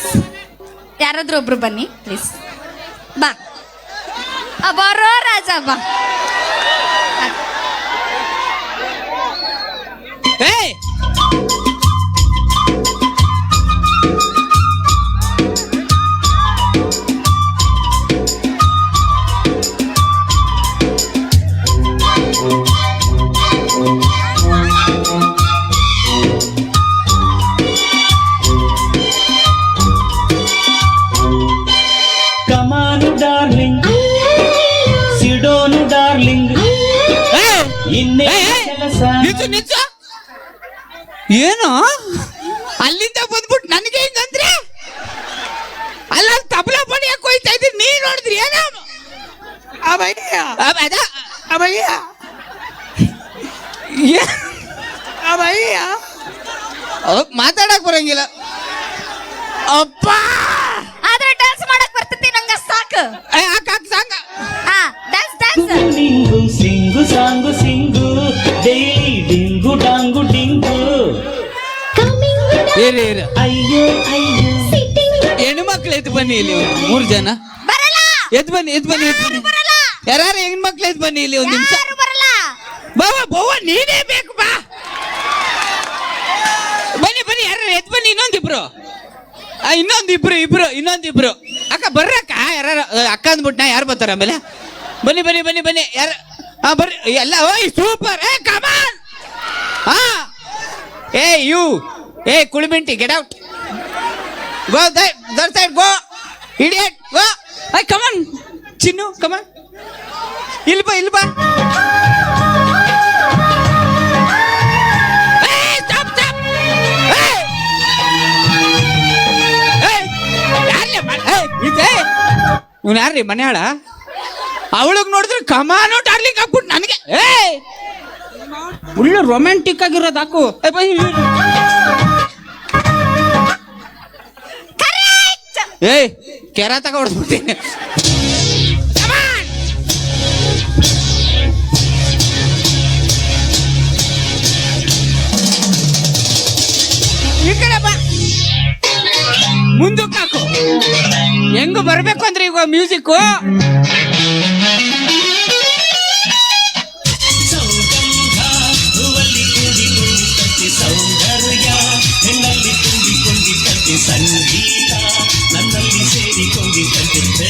Speaker 1: ಯಾರಾದ್ರೂ ಒಬ್ರು ಬನ್ನಿ ಪ್ಲೀಸ್. ಬಾ ಬರೋ ರಾಜ ಬಾ.
Speaker 3: ಏಯ್
Speaker 4: ಕಮಾನು ಡಾರ್ಲಿಂಗ್, ಸಿಡೋನು ಡಾರ್ಲಿಂಗ್, ಇನ್ನೇ ಕೆಲಸ.
Speaker 3: ನಿಂಚು ಏನು ಅಲ್ಲಿಂದ ಬಂದ್ಬಿಟ್ಟು ನನಗೆ ಹಿಂಗಂದ್ರೆ? ಅಲ್ಲ ತಬಲಾ ಬಡಿ ಯಾಕೆ ಹೋಯ್ತಾ ಇದ್ರಿ? ನೀ ನೋಡಿದ್ರಿ ಏನೋ? ಮಾತಾಡಕ್ ಬರಂಗಿಲ್ಲ ಅಪ್ಪ.
Speaker 1: ಆದ್ರೆ ಡ್ಯಾನ್ಸ್ ಮಾಡಕ್ ಬರ್ತೈತಿ ನಂಗ ಸಾಕು.
Speaker 3: ಸಾಂಗ
Speaker 1: ಹಾ ಡ್ಯಾನ್ಸ್
Speaker 4: ಡಿಂಗು ಸಿಂಗು ಸಾಂಗು ಸಿಂಗು, ಡೈಲಿ ಡಿಂಗು ಡಾಂಗು ಡಿಂಗು. ಅಯ್ಯೋ ಅಯ್ಯೋ
Speaker 3: ಹೆಣ್ಣು ಮಕ್ಳು ಎದ್ದು ಬನ್ನಿ ಇಲ್ಲಿ 3 ಜನ.
Speaker 1: ಬರಲ್ಲ.
Speaker 3: ಎದ್ದು ಬನ್ನಿ
Speaker 1: ಬರಲ್ಲ.
Speaker 3: ಯಾರು ಹೆಣ್ಣು ಮಕ್ಳು ಎದ್ದು ಬನ್ನಿ ಇಲ್ಲಿ 1 ನಿಮಿಷ.
Speaker 1: ಯಾರು ಬರಲ್ಲ.
Speaker 3: ಬಾವ ನೀನೇ ಬೇಕು ಬಾ. ಬನ್ನಿ ಯಾರು ಎದ್ದು ಬನ್ನಿ. ಇನ್ನೊಂದಿಬ್ರು ಅಕ್ಕ ಬರ್ರಕ್ಕ. ಯಾರು ಅಕ್ಕ ಅಂದ್ಬಿಟ್ನಾ? ಯಾರು ಬರ್ತಾರ ಆಮೇಲೆ? ಬನ್ನಿ ಯಾರು? ಹಾ ಬರ್ರಿ ಎಲ್ಲ. ಓಯ್ ಸೂಪರ್. ಏ ಕಮಾನ್. ಹಾ ಏ ಯು ಏ ಕುಳಿಮಿಂಟಿ get out. Go that side go idiot go. ಐ ಕಮಾನ್ ಚಿನ್ನು ಕಮಾನ್. ಇಲ್ಲಿ ಬಾ. ಇವ್ನು ಯಾರ್ರಿ ಮನೆಯಾಳ? ಅವಳಿಗೆ ನೋಡಿದ್ರೆ ಕಮಾನು ಡಾರ್ಲಿಂಗ್ ಹಾಕ್ಬಿಟ್ಟು ನನಗೆ ಫುಲ್ ರೊಮ್ಯಾಂಟಿಕ್ ಆಗಿರೋದು ಹಾಕು. ಏಯ್ ಕೆರ ತಗ ಹೊಡ್ಸ್ಬಿಡ್ತೀನಿ. ಈ ಕಡೆ ಬಾ. ಮುಂದಕ್ಕೆ ಹಾಕು. ಹೆಂಗ ಬರ್ಬೇಕು ಅಂದ್ರೆ ಈಗ ಮ್ಯೂಸಿಕ್
Speaker 4: ಸೌಂದರ್ಯ ಹೆಣ್ಣಲ್ಲಿ ತುಂಬಿಕೊಂಡಿದ್ದಂತೆ, ಸಂಗೀತ ನನ್ನಲ್ಲಿ ಸೇರಿಕೊಂಡಿದ್ದಂತೆ.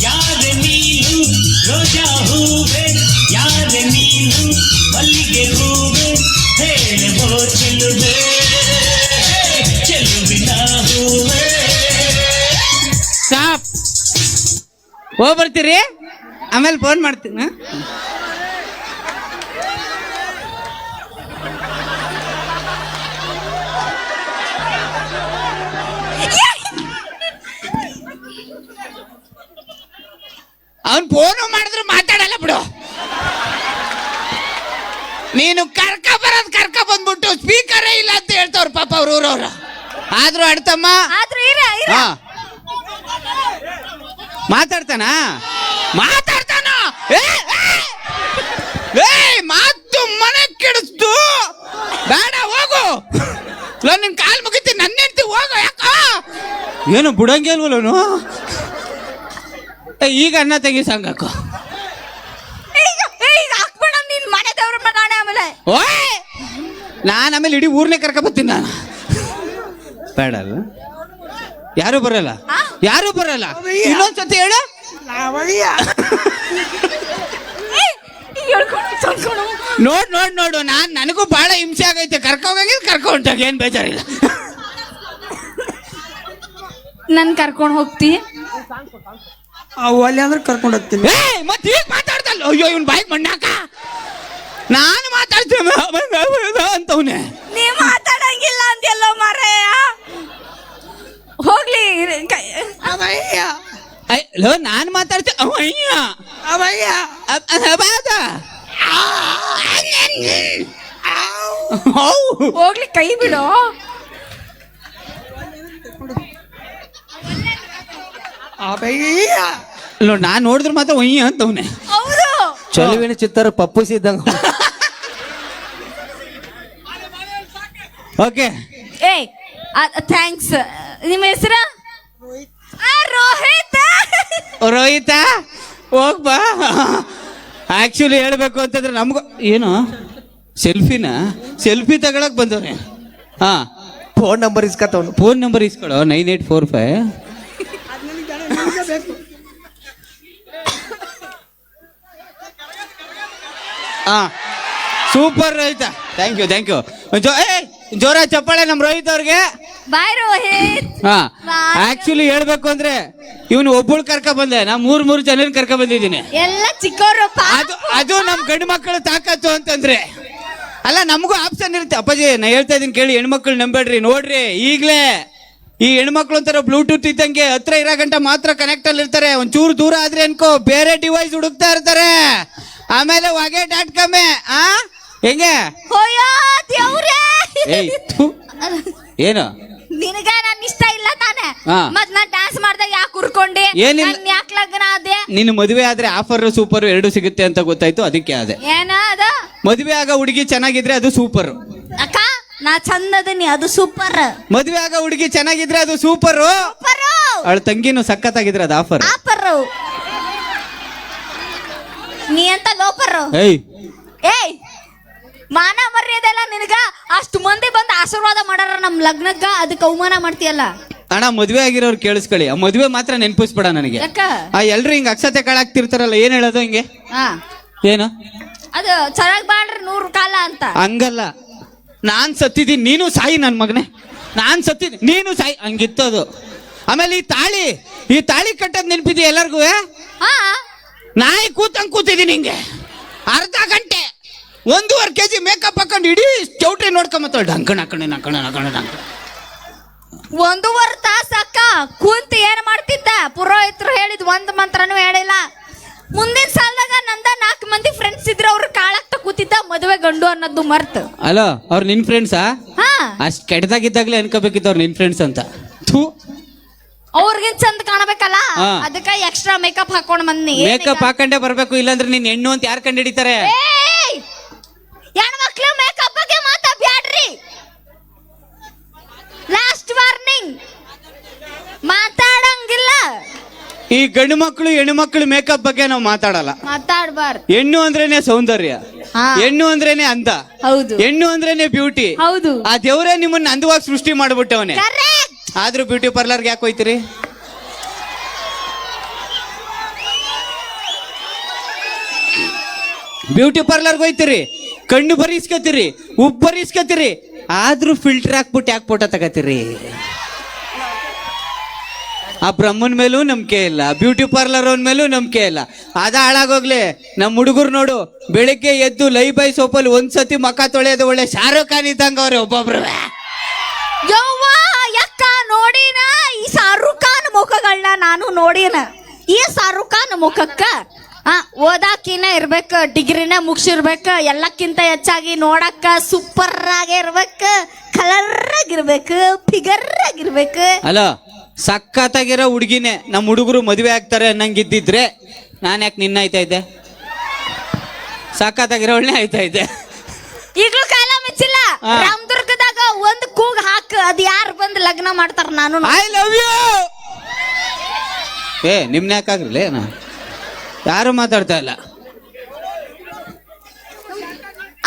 Speaker 4: ಯಾರ ನೀನು ರೋಜಾ ಹೂವೆ ಯಾರೆ ನೀನು ಮಲ್ಲಿಗೆ ಹೂವೆ ಹೇಳಬೋ ಚೆಲುವೆ ಚೆಲುವಿನ ಹೂವೆ.
Speaker 3: ಸ್ಟಾಪ್. ಬರ್ತೀರಿ ಆಮೇಲೆ ಫೋನ್ ಮಾಡ್ತೀನಿ. ಅವನ್ ಫೋನು ಮಾಡಿದ್ರು ಮಾತಾಡಲ್ಲ ಬಿಡು. ನೀನು ಕರ್ಕ ಬಂದ್ಬಿಟ್ಟು ಸ್ಪೀಕರೇ ಇಲ್ಲ ಅಂತ ಹೇಳ್ತಾವ್ರ ಪಾಪ ಅವ್ರ ಊರವ್ರು. ಆದ್ರೂ ಅಡ್ತಮ್ಮ
Speaker 1: ಆದ್ರೂ
Speaker 3: ಹಾ ಮಾತಾಡ್ತಾನ ಮಾತು ಮನೆ ಕೆಡಿಸ್ತು. ಬೇಡ ಹೋಗು, ನಿನ್ ಕಾಲ್ ಮುಗಿತಿ ನನ್ನ ಹೆಂಡ್ತಿ ಹೋಗು. ಯಾಕ ಏನು ಬಿಡಂಗೆ ಅಲ್ವಲ್ಲನು. ಈಗ ಅನ್ನ ತೆಗಿ ಸಂಗಕ್ಕು.
Speaker 1: ಈಗ ಹಾಕ್ಬೇಡ ನಿನ್ ಮನೆ ದೇವ್ರ ಮಗಾಣೆ. ಆಮೇಲೆ
Speaker 3: ಓಯ್ ನಾನು ಆಮೇಲೆ ಇಡೀ ಊರ್ನೇ ಕರ್ಕೊಬತ್ತೀನಿ ನಾನು. ಬೇಡ ಅಲ್ಲ, ಯಾರು ಬರಲ್ಲ. ಇನ್ನೊಂದ್ಸತಿ ಹೇಳು. ನೋಡು ನನಗೂ ಬಹಳ ಹಿಂಸೆ ಆಗೈತೆ. ಕರ್ಕೊಂಡೋಗಿ ಏನ್ ಬೇಜಾರಿಲ್ಲ.
Speaker 1: ನನ್ ಕರ್ಕೊಂಡ್ ಹೋಗ್ತಿ
Speaker 5: ಅಲ್ಲಿ ಅಂದ್ರೆ ಕರ್ಕೊಂಡು ಹೋಗ್ತೀನಿ.
Speaker 3: ಮತ್ತೆ ಈಗ ಮಾತಾಡ್ತಲ್ಲ. ಅಯ್ಯೋ ಇವ್ನ ಬಾಯಿಗೆ ಮಣ್ಣಾಕ. ನಾನು ಮಾತಾಡ್ತೇನೆ ಅಂತವ್ನೆ.
Speaker 1: ನೀ ಮಾತಾಡಂಗಿಲ್ಲ ಅಂತೆಲ್ಲೋ ಮಾರಾಯ. ಹೋಗ್ಲಿ
Speaker 3: ನಾನು ಮಾತಾಡ್ತೇನೆ.
Speaker 1: ಹೋಗ್ಲಿ ಕೈ ಬಿಡು.
Speaker 3: ನಾನ್ ನೋಡಿದ್ರೆ ಮಾತ್ರ ಒಯ್ಯ ಅಂತವ್ನೆ.
Speaker 1: ಹೌದು,
Speaker 2: ಚಲುವಿನ ಚಿತ್ತರ ಪಪ್ಪುಸಿ ಇದ್ದಂಗ.
Speaker 3: ಓಕೆ
Speaker 1: ಏಯ್ ಥ್ಯಾಂಕ್ಸ್. ನಿಮ್ಮ ಹೆಸರು
Speaker 3: ರೋಹಿತ. ಹೋಗ್ಬಾ. ಆಕ್ಚುಲಿ ಹೇಳ್ಬೇಕು ಅಂತಂದ್ರೆ ನಮ್ಗ ಏನು ಸೆಲ್ಫಿ ತಗೊಳಕ್ ಬಂದವ್ರೆ. ಹಾ
Speaker 2: ಫೋನ್ ನಂಬರ್ ಇಸ್ಕತ್ತವನು.
Speaker 3: ಫೋನ್ ನಂಬರ್ ಇಸ್ಕೊಳೋ 9845. ಹಾ ಸೂಪರ್ ರೋಹಿತ. Thank you. ಜೋರ ಚಪ್ಪಾಳೆ ನಮ್ ರೋಹಿತ್ ಅವ್ರಿಗೆ.
Speaker 1: ಬಾಯ್ ರೋಹಿತ್.
Speaker 3: ಹಾ ಆಕ್ಚುಲಿ ಹೇಳ್ಬೇಕು ಅಂದ್ರೆ ಇವನು ಒಬ್ಬಳು ಕರ್ಕ ಬಂದೆ. ನಾ ಮೂರ್ ಜನರನ್ನ ಕರ್ಕ ಬಂದಿದ್ದೀನಿ.
Speaker 1: ಎಲ್ಲ ಚಿಕ್ಕವರು.
Speaker 3: ಅದು ನಮ್ ಗಂಡು ಮಕ್ಕಳು ತಾಕತ್ತು ಅಂತಂದ್ರೆ ಅಲ್ಲ. ನಮಗೂ ಆಪ್ಷನ್ ಇರುತ್ತೆ. ಅಪ್ಪಾಜಿ ನಾ ಹೇಳ್ತಾ ಇದೀನಿ ಕೇಳಿ, ಹೆಣ್ಮಕ್ಳು ನಂಬೇಡ್ರಿ. ನೋಡ್ರಿ ಈಗ್ಲೇ ಈ ಹೆಣ್ಮಕ್ಳು ಅಂತಾರ ಬ್ಲೂಟೂತ್ ಇದ್ದಂಗೆ ಹತ್ರ ಇರೋ ಗಂಟ ಮಾತ್ರ ಕನೆಕ್ಟ್ ಅಲ್ಲಿ ಇರ್ತಾರೆ. ಒಂಚೂರು ದೂರ ಆದ್ರೆ ಅನ್ಕೋ ಬೇರೆ ಡಿವೈಸ್ ಹುಡುಕ್ತಾ ಇರ್ತಾರೆ. ಆಮೇಲೆ wage.com ಹೆಂಗೆ ಏನು
Speaker 1: ನಿನಗ ನನ್ ಇಷ್ಟ ಇಲ್ಲ ತಾನೆ.
Speaker 3: ಹಾ.
Speaker 1: ಮತ್ ನಾ ಡ್ಯಾನ್ಸ್ ಮಾಡ್ದಾಗ ಯಾಕೆ ಕುರ್ಕೊಂಡೆ?
Speaker 3: ಏನಿಲ್ಲ.
Speaker 1: ಯಾಕೆ ಲಗ್ನ ಆದೆ?
Speaker 3: ನಿನ್ನ ಮದುವೆ ಆದ್ರೆ ಆಫರ್ ಸೂಪರ್ ಎರಡು ಸಿಗುತ್ತೆ ಅಂತ ಗೊತ್ತಾಯ್ತು, ಅದಕ್ಕೆ ಅದೇ.
Speaker 1: ಏನ ಅದ?
Speaker 3: ಮದುವೆ ಆಗ ಹುಡುಗಿ ಚೆನ್ನಾಗಿದ್ರೆ ಅದು ಸೂಪರ್.
Speaker 1: ಅಕ್ಕ ನಾ ಚಂದ ಅದನಿ, ಅದು ಸೂಪರ್.
Speaker 3: ಮದುವೆ ಆಗ ಹುಡುಗಿ ಚೆನ್ನಾಗಿದ್ರೆ ಅದು ಸೂಪರ್. ಅವಳ ತಂಗಿನೂ ಸಖತ್ತಾಗಿದ್ರೆ ಅದು ಆಫರ್.
Speaker 1: ನೀ ಅಂತ ಲೋಪರ್. ಏಯ್ ಮಾನ ಮರ್ಯಾದೆ ಎಲ್ಲ ನಿನಗ. ಅಷ್ಟು ಮಂದಿ ಬಂದು ಆಶೀರ್ವಾದ ಮಾಡಾರ ನಮ್ ಲಗ್ನಕ್ಕ, ಅದಕ್ಕೆ ಅವಮಾನ ಮಾಡ್ತೀಯಲ್ಲ.
Speaker 3: ಅಣ್ಣ ಮದುವೆ ಆಗಿರೋರು ಕೇಳಿಸ್ಕೊಳ್ಳಿ, ಆ ಮದುವೆ ಮಾತ್ರ ನೆನ್ಪಿಸ್ಬೇಡ ನನಗೆ. ಎಲ್ರು ಹಿಂಗ ಅಕ್ಷತೆ ಕಾಳಾಗ್ತಿರ್ತಾರಲ್ಲ, ಏನ್ ಹೇಳೋದು ಹಿಂಗೆ? ಏನು
Speaker 1: ಅದು ಚೆನ್ನಾಗ್ ಬಾಳ್ರಿ 100 ಕಾಲ ಅಂತ. ಹಂಗಲ್ಲ,
Speaker 3: ನಾನ್ ಸತ್ತಿದ್ದೀನಿ ನೀನು ಸಾಯಿ, ನನ್ ಮಗನೇ. ನಾನ್ ಸತ್ತಿದ್ದೀನಿ ನೀನು ಸಾಯಿ, ಹಂಗಿತ್ತದು. ಆಮೇಲೆ ಈ ತಾಳಿ ಕಟ್ಟೋದ್ ನೆನ್ಪಿದ್ಯಾ ಎಲ್ಲರಿಗೂ? ನಾಯಿ ಕೂತಂಗ್ ಕೂತಿದ್ದೀನಿ ಹಿಂಗೆ ಅರ್ಧ ಗಂಟೆ, 1.5 kg ಮೇಕಪ್ ಹಾಕೊಂಡು ಇಡೀ ಚೌಟ್ರಿ ನೋಡ್ಕೊಂಬತ್ತ ಡಂಕಣ ಹಾಕೊಂಡೆ ನಕಣ
Speaker 1: 1.5 ತಾಸ ಅಕ್ಕ ಕುಂತ ಏನ್ ಮಾಡ್ತಿದ್ದ? ಪುರೋಹಿತರು ಹೇಳಿದ್ ಒಂದ್ ಮಂತ್ರನೂ ಹೇಳಿಲ್ಲ. ಮುಂದಿನ ಸಾಲದಾಗ ನಂದ 4 ಮಂದಿ ಫ್ರೆಂಡ್ಸ್ ಇದ್ರು, ಅವ್ರು ಕಾಳಾಗ್ತ ಕೂತಿದ್ದ. ಮದುವೆ ಗಂಡು ಅನ್ನೋದು ಮರ್ತು.
Speaker 3: ಅಲೋ, ಅವ್ರು ನಿನ್ ಫ್ರೆಂಡ್ಸಾ? ಅಷ್ಟ್ ಕೆಟ್ಟದಾಗಿದ್ದಾಗ್ಲೇ ಅನ್ಕೋಬೇಕಿತ್ತು ಅವ್ರು ನಿನ್ ಫ್ರೆಂಡ್ಸ್ ಅಂತ.
Speaker 1: ಅವ್ರಿಗಿನ್ ಚಂದ ಕಾಣಬೇಕಲ್ಲ, ಅದಕ್ಕ ಎಕ್ಸ್ಟ್ರಾ ಮೇಕಪ್ ಹಾಕೊಂಡ್ ಬಂದಿ.
Speaker 3: ಮೇಕಪ್ ಹಾಕೊಂಡೇ ಬರ್ಬೇಕು, ಇಲ್ಲಾಂದ್ರೆ ನೀನ್ ಹೆಣ್ಣು ಅಂತ ಯಾರು ಕಂಡು ಹಿಡಿತಾರೆ?
Speaker 1: ಹೆಣ್ಮಕ್ಳು ಮೇಕಪ್ ಬಗ್ಗೆ ಮಾತಾಡ್ಬ್ಯಾಡ್ರಿ. Last warning, ಮಾತಾಡಂಗಿಲ್ಲ.
Speaker 3: ಈ ಗಂಡು ಮಕ್ಕಳು ಹೆಣ್ಣು ಮಕ್ಕಳು ಮೇಕಪ್ ಬಗ್ಗೆ ನಾವು ಮಾತಾಡಲ್ಲ,
Speaker 1: ಮಾತಾಡ್ಬಾರ್ದು.
Speaker 3: ಹೆಣ್ಣು ಅಂದ್ರೇನೆ ಸೌಂದರ್ಯ, ಹೆಣ್ಣು ಅಂದ್ರೇನೆ ಅಂದ,
Speaker 1: ಹೌದು.
Speaker 3: ಹೆಣ್ಣು ಅಂದ್ರೇನೆ ಬ್ಯೂಟಿ.
Speaker 1: ಹೌದು.
Speaker 3: ಆ ದೇವರೇ ನಿಮ್ಮನ್ನ ಅಂದವಾಗಿ ಸೃಷ್ಟಿ ಮಾಡ್ಬಿಟ್ಟವನೇ. ಆದ್ರೂ ಬ್ಯೂಟಿ ಪಾರ್ಲರ್ಗೆ ಯಾಕೆ ಹೋಯ್ತೀರಿ? ಬ್ಯೂಟಿ ಪಾರ್ಲರ್ಗೆ ಹೋಯ್ತೀರಿ, ಕಣ್ಣು ಬರೀಸ್ಕತ್ತೀರಿ, ಉಪ್ಪು ಬರೀಸ್ಕತ್ತೀರಿ, ಆದ್ರೂ ಫಿಲ್ಟರ್ ಹಾಕ್ಬಿಟ್ಟು ಯಾಕೆ ಫೋಟೋ ತಗತ್ತೀರಿ? ಆ ಬ್ರಹ್ಮನ ಮೇಲೂ ನಂಬಿಕೆ ಇಲ್ಲ, ಬ್ಯೂಟಿ ಪಾರ್ಲರ್ ಅವನ ಮೇಲೂ ನಂಬಿಕೆ ಇಲ್ಲ. ಅದ ಹಾಳಾಗೋಗ್ಲಿ. ನಮ್ಮ ಹುಡುಗರು ನೋಡು, ಬೆಳಿಗ್ಗೆ ಎದ್ದು ಲೈಬಾಯ್ ಸೋಪಲ್ಲಿ ಒಂದ್ಸತಿ ಮಕ ತೊಳೆಯೋದು ಒಳ್ಳೆ ಶಾರುಖ್ ಖಾನ್ ಇದ್ದಂಗ ಅವ್ರೆ ಒಬ್ಬೊಬ್ರು.
Speaker 1: ಯವ್ವ ಯಕ್ಕ ನೋಡಿನ ಈ ಶಾರುಖ್ ಖಾನ್ ಮುಖಗಳನ್ನ ನಾನು ನೋಡಿನ. ಈ ಶಾರುಖ್ ಖಾನ್ ಮುಖಕ್ಕ ಓದಾಕಿನ ಇರ್ಬೇಕ, ಡಿಗ್ರಿನ ಮುಗಿಸಿರ್ಬೇಕ, ಎಲ್ಲಕ್ಕಿಂತ ಹೆಚ್ಚಾಗಿ ನೋಡಕ್ಕ ಸೂಪರ್ ಆಗೇ ಇರ್ಬೇಕ, ಕಲರ್ ಆಗಿರ್ಬೇಕು, ಫಿಗರ್ ಆಗಿರ್ಬೇಕು.
Speaker 3: ಅಲೋ, ಸಖತ್ತಾಗಿರೋ ಹುಡುಗಿನೇ ನಮ್ಮ ಹುಡುಗರು ಮದುವೆ ಆಗ್ತಾರೆ ಅನ್ನಂಗಿದ್ದಿದ್ರೆ ನಾನು ಯಾಕೆ ನಿನ್ನ ಆಯ್ತಾ ಇದ್ದೆ? ಸಖತ್ತಾಗಿರೋಳ್ನೇ ಆಯ್ತಾ ಇದ್ದೆ.
Speaker 1: ಈಗ್ಲೂ ಕಾಲ ಮಿಚ್ಚಿಲ್ಲ. ರಾಮದುರ್ಗದಾಗ ಒಂದ್ ಕೂಗ್ ಹಾಕ, ಅದ್ ಯಾರು ಬಂದ್ ಲಗ್ನ ಮಾಡ್ತಾರ? ನಾನು
Speaker 3: ಐ ಲವ್ ಯು. ನಿಮ್ನ ಯಾಕಾಗ್ರಲ್ಲ, ಯಾರು ಮಾತಾಡ್ತಾ ಇಲ್ಲ.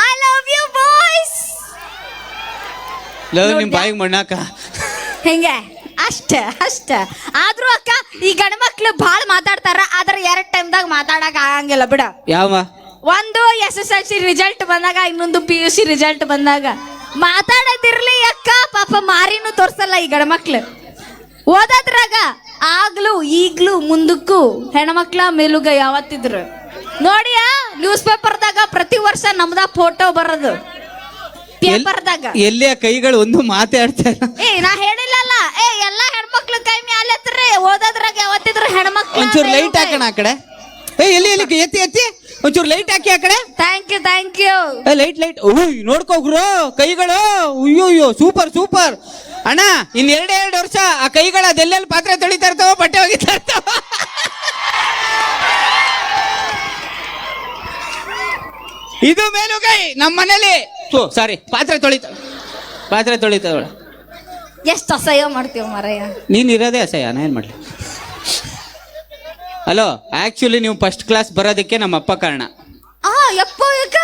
Speaker 1: I love you boys.
Speaker 3: Love ನಿಮ್ ಬಾಯಿಗೆ ಮಣ್ಣಾಕ
Speaker 1: ಹೆಂಗೆ ಅಷ್ಟ ಅಷ್ಟ. ಆದ್ರೂ ಅಕ್ಕ ಈ ಗಂಡ್ಮಕ್ಳು ಬಾಳ್ ಮಾತಾಡ್ತಾರ, ಆದ್ರ 2 ಟೈಮ್ದಾಗ ಮಾತಾಡಕ್ ಆಗಂಗಿಲ್ಲ ಬಿಡ.
Speaker 3: ಯಾವ?
Speaker 1: ಒಂದು SSLC ರಿಸಲ್ಟ್ ಬಂದಾಗ, ಇನ್ನೊಂದು PUC ರಿಸಲ್ಟ್ ಬಂದಾಗ ಮಾತಾಡೋದಿರ್ಲಿ ಅಕ್ಕ. ಪಾಪ ಮಾರಿನೂ ತೋರ್ಸಲ್ಲ ಈ ಗಂಡ್ಮಕ್ಳು. ಓದೋದ್ರಾಗ ಆಗ್ಲೂ ಈಗ್ಲೂ ಮುಂದಕ್ಕೂ ಹೆಣ್ಮಕ್ಳ ಮೇಲುಗ ಯಾವತ್ತಿದ್ರು ನೋಡಿಯ ನ್ಯೂಸ್ ಪೇಪರ್ದಾಗ ಪ್ರತಿ ವರ್ಷ ನಮ್ದ ಫೋಟೋ ಬರೋದು ಪೇಪರ್ದಾಗ.
Speaker 3: ಎಲ್ಲಿ ಆ ಕೈಗಳು ಒಂದು ಮಾತಾಡ್ತಾ ಇಲ್ಲ.
Speaker 1: ನಾ ಹೇಳಿಲ್ಲಲ್ಲ, ಎಲ್ಲಾ ಹೆಣ್ಮಕ್ಳು ಕೈ ಮ್ಯಾಲೆ ಎತ್ತರೆ, ಓದೋದ್ರಾಗ ಯಾವತ್ತಿದ್ರು ಹೆಣ್ಮಕ್ಳು.
Speaker 3: ಒಂಚೂರು ಲೈಟ್ ಹಾಕೋಣ ಆ ಕಡೆ. ಎಲ್ಲಿ ಎಲ್ಲಿ ಎತ್ತಿ ಎತ್ತಿ ಒಂಚೂರು ಲೈಟ್ ಹಾಕಿ ಆ ಕಡೆ.
Speaker 1: Thank you.
Speaker 3: ಲೈಟ್ ನೋಡ್ಕೋಗ್ರು ಕೈಗಳು. ಅಯ್ಯೋ ಸೂಪರ್ ಸೂಪರ್ ಅಣ್ಣ. ಇನ್ 2 ವರ್ಷ ಆ ಕೈಗಳ ಅದೆಲ್ಲೆಲ್ಲಿ ಪಾತ್ರೆ ತೊಳಿತಾ ಇರ್ತಾವ, ಬಟ್ಟೆ ಒಗಿತಾ ಇರ್ತಾವ. ಇದು ಮೇಲುಗೈ ನಮ್ಮ ಮನೇಲಿ. ಸಾರಿ, ಪಾತ್ರೆ ತೊಳಿತಾವಳ.
Speaker 1: ಎಷ್ಟು ಅಸಹ್ಯ ಮಾಡ್ತೀವ ಮಾರಯ್ಯ.
Speaker 3: ನೀನ್ ಇರೋದೇ ಅಸಹ್ಯ, ನಾ ಏನ್ ಮಾಡ್ಲಿ? ಹಲೋ, ಆಕ್ಚುಲಿ ನೀವು ಫಸ್ಟ್ ಕ್ಲಾಸ್ ಬರೋದಕ್ಕೆ ನಮ್ಮ ಅಪ್ಪ ಕಾರಣ.
Speaker 1: ಯಪ್ಪ ಯಾಕ?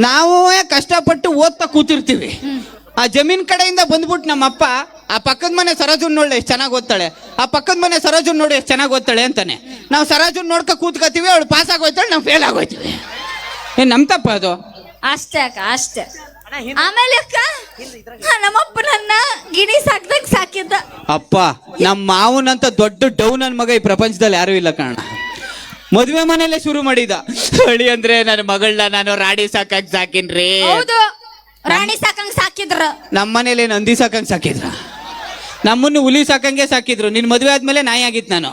Speaker 3: ನಾವು ಕಷ್ಟಪಟ್ಟು ಓದ್ತಾ ಕೂತಿರ್ತೀವಿ. ಆ ಜಮೀನ್ ಕಡೆಯಿಂದ ಬಂದ್ಬಿಟ್ಟು ನಮ್ಮಪ್ಪ ಆ ಪಕ್ಕದ ಮನೆ ಸರೋಜನ್ ನೋಡ್ಲೆ ಎಷ್ಟು ಚೆನ್ನಾಗಿ ಓದ್ತಾಳೆ, ಆ ಪಕ್ಕದ ಮನೆ ಸರೋಜನ್ ನೋಡಿ ಎಷ್ಟು ಚೆನ್ನಾಗಿ ಓದ್ತಾಳೆ ಅಂತಾನೆ. ನಾವು ಸರೋಜನ್ ನೋಡ್ಕೊ ಕೂತ್ಕೋತೀವಿ, ಅವಳು ಪಾಸ್ ಆಗೋಯ್ತಾಳೆ, ನಾವು ಫೇಲ್ ಆಗೋಯ್ತೀವಿ. ನಮ್ ತಪ್ಪ ಅದು.
Speaker 1: ಅಷ್ಟೇ ಅಕ್ಕ, ಅಷ್ಟೇ. ಆಮೇಲೆ ಅಕ್ಕ ನಮ್ಮಪ್ಪ ನನ್ನ ಗಿಣಿ ಸಾಕ್ದಾಗ ಸಾಕಿದ್ದ.
Speaker 3: ಅಪ್ಪ, ನಮ್ಮ ಮಾವನಂತ ದೊಡ್ಡ ಡೌ ನನ್ನ ಮಗ ಈ ಪ್ರಪಂಚದಲ್ಲಿ ಯಾರು ಇಲ್ಲ ಕಾರಣ. ಮದುವೆ ಮನೆಯಲ್ಲೇ ಶುರು ಮಾಡಿದ. ಹಳಿ ಅಂದ್ರೆ ನನ್ನ ಮಗಳನ್ನ ನಾನು ರಾಣಿ ಸಾಕಿನ್ರಿ.
Speaker 1: ಹೌದು, ರಾಣಿ ಸಾಕಂಗ್ ಸಾಕಿದ್ರ.
Speaker 3: ನಮ್ಮ ಮನೇಲಿ ನಂದಿ ಸಾಕಂಗ್ ಸಾಕಿದ್ರ, ನಮ್ಮನ್ನು ಹುಲಿ ಸಾಕಂಗೆ ಸಾಕಿದ್ರು. ನಿನ್ ಮದುವೆ ಆದ್ಮೇಲೆ ನಾಯಿ ಆಗಿತ್ತು ನಾನು.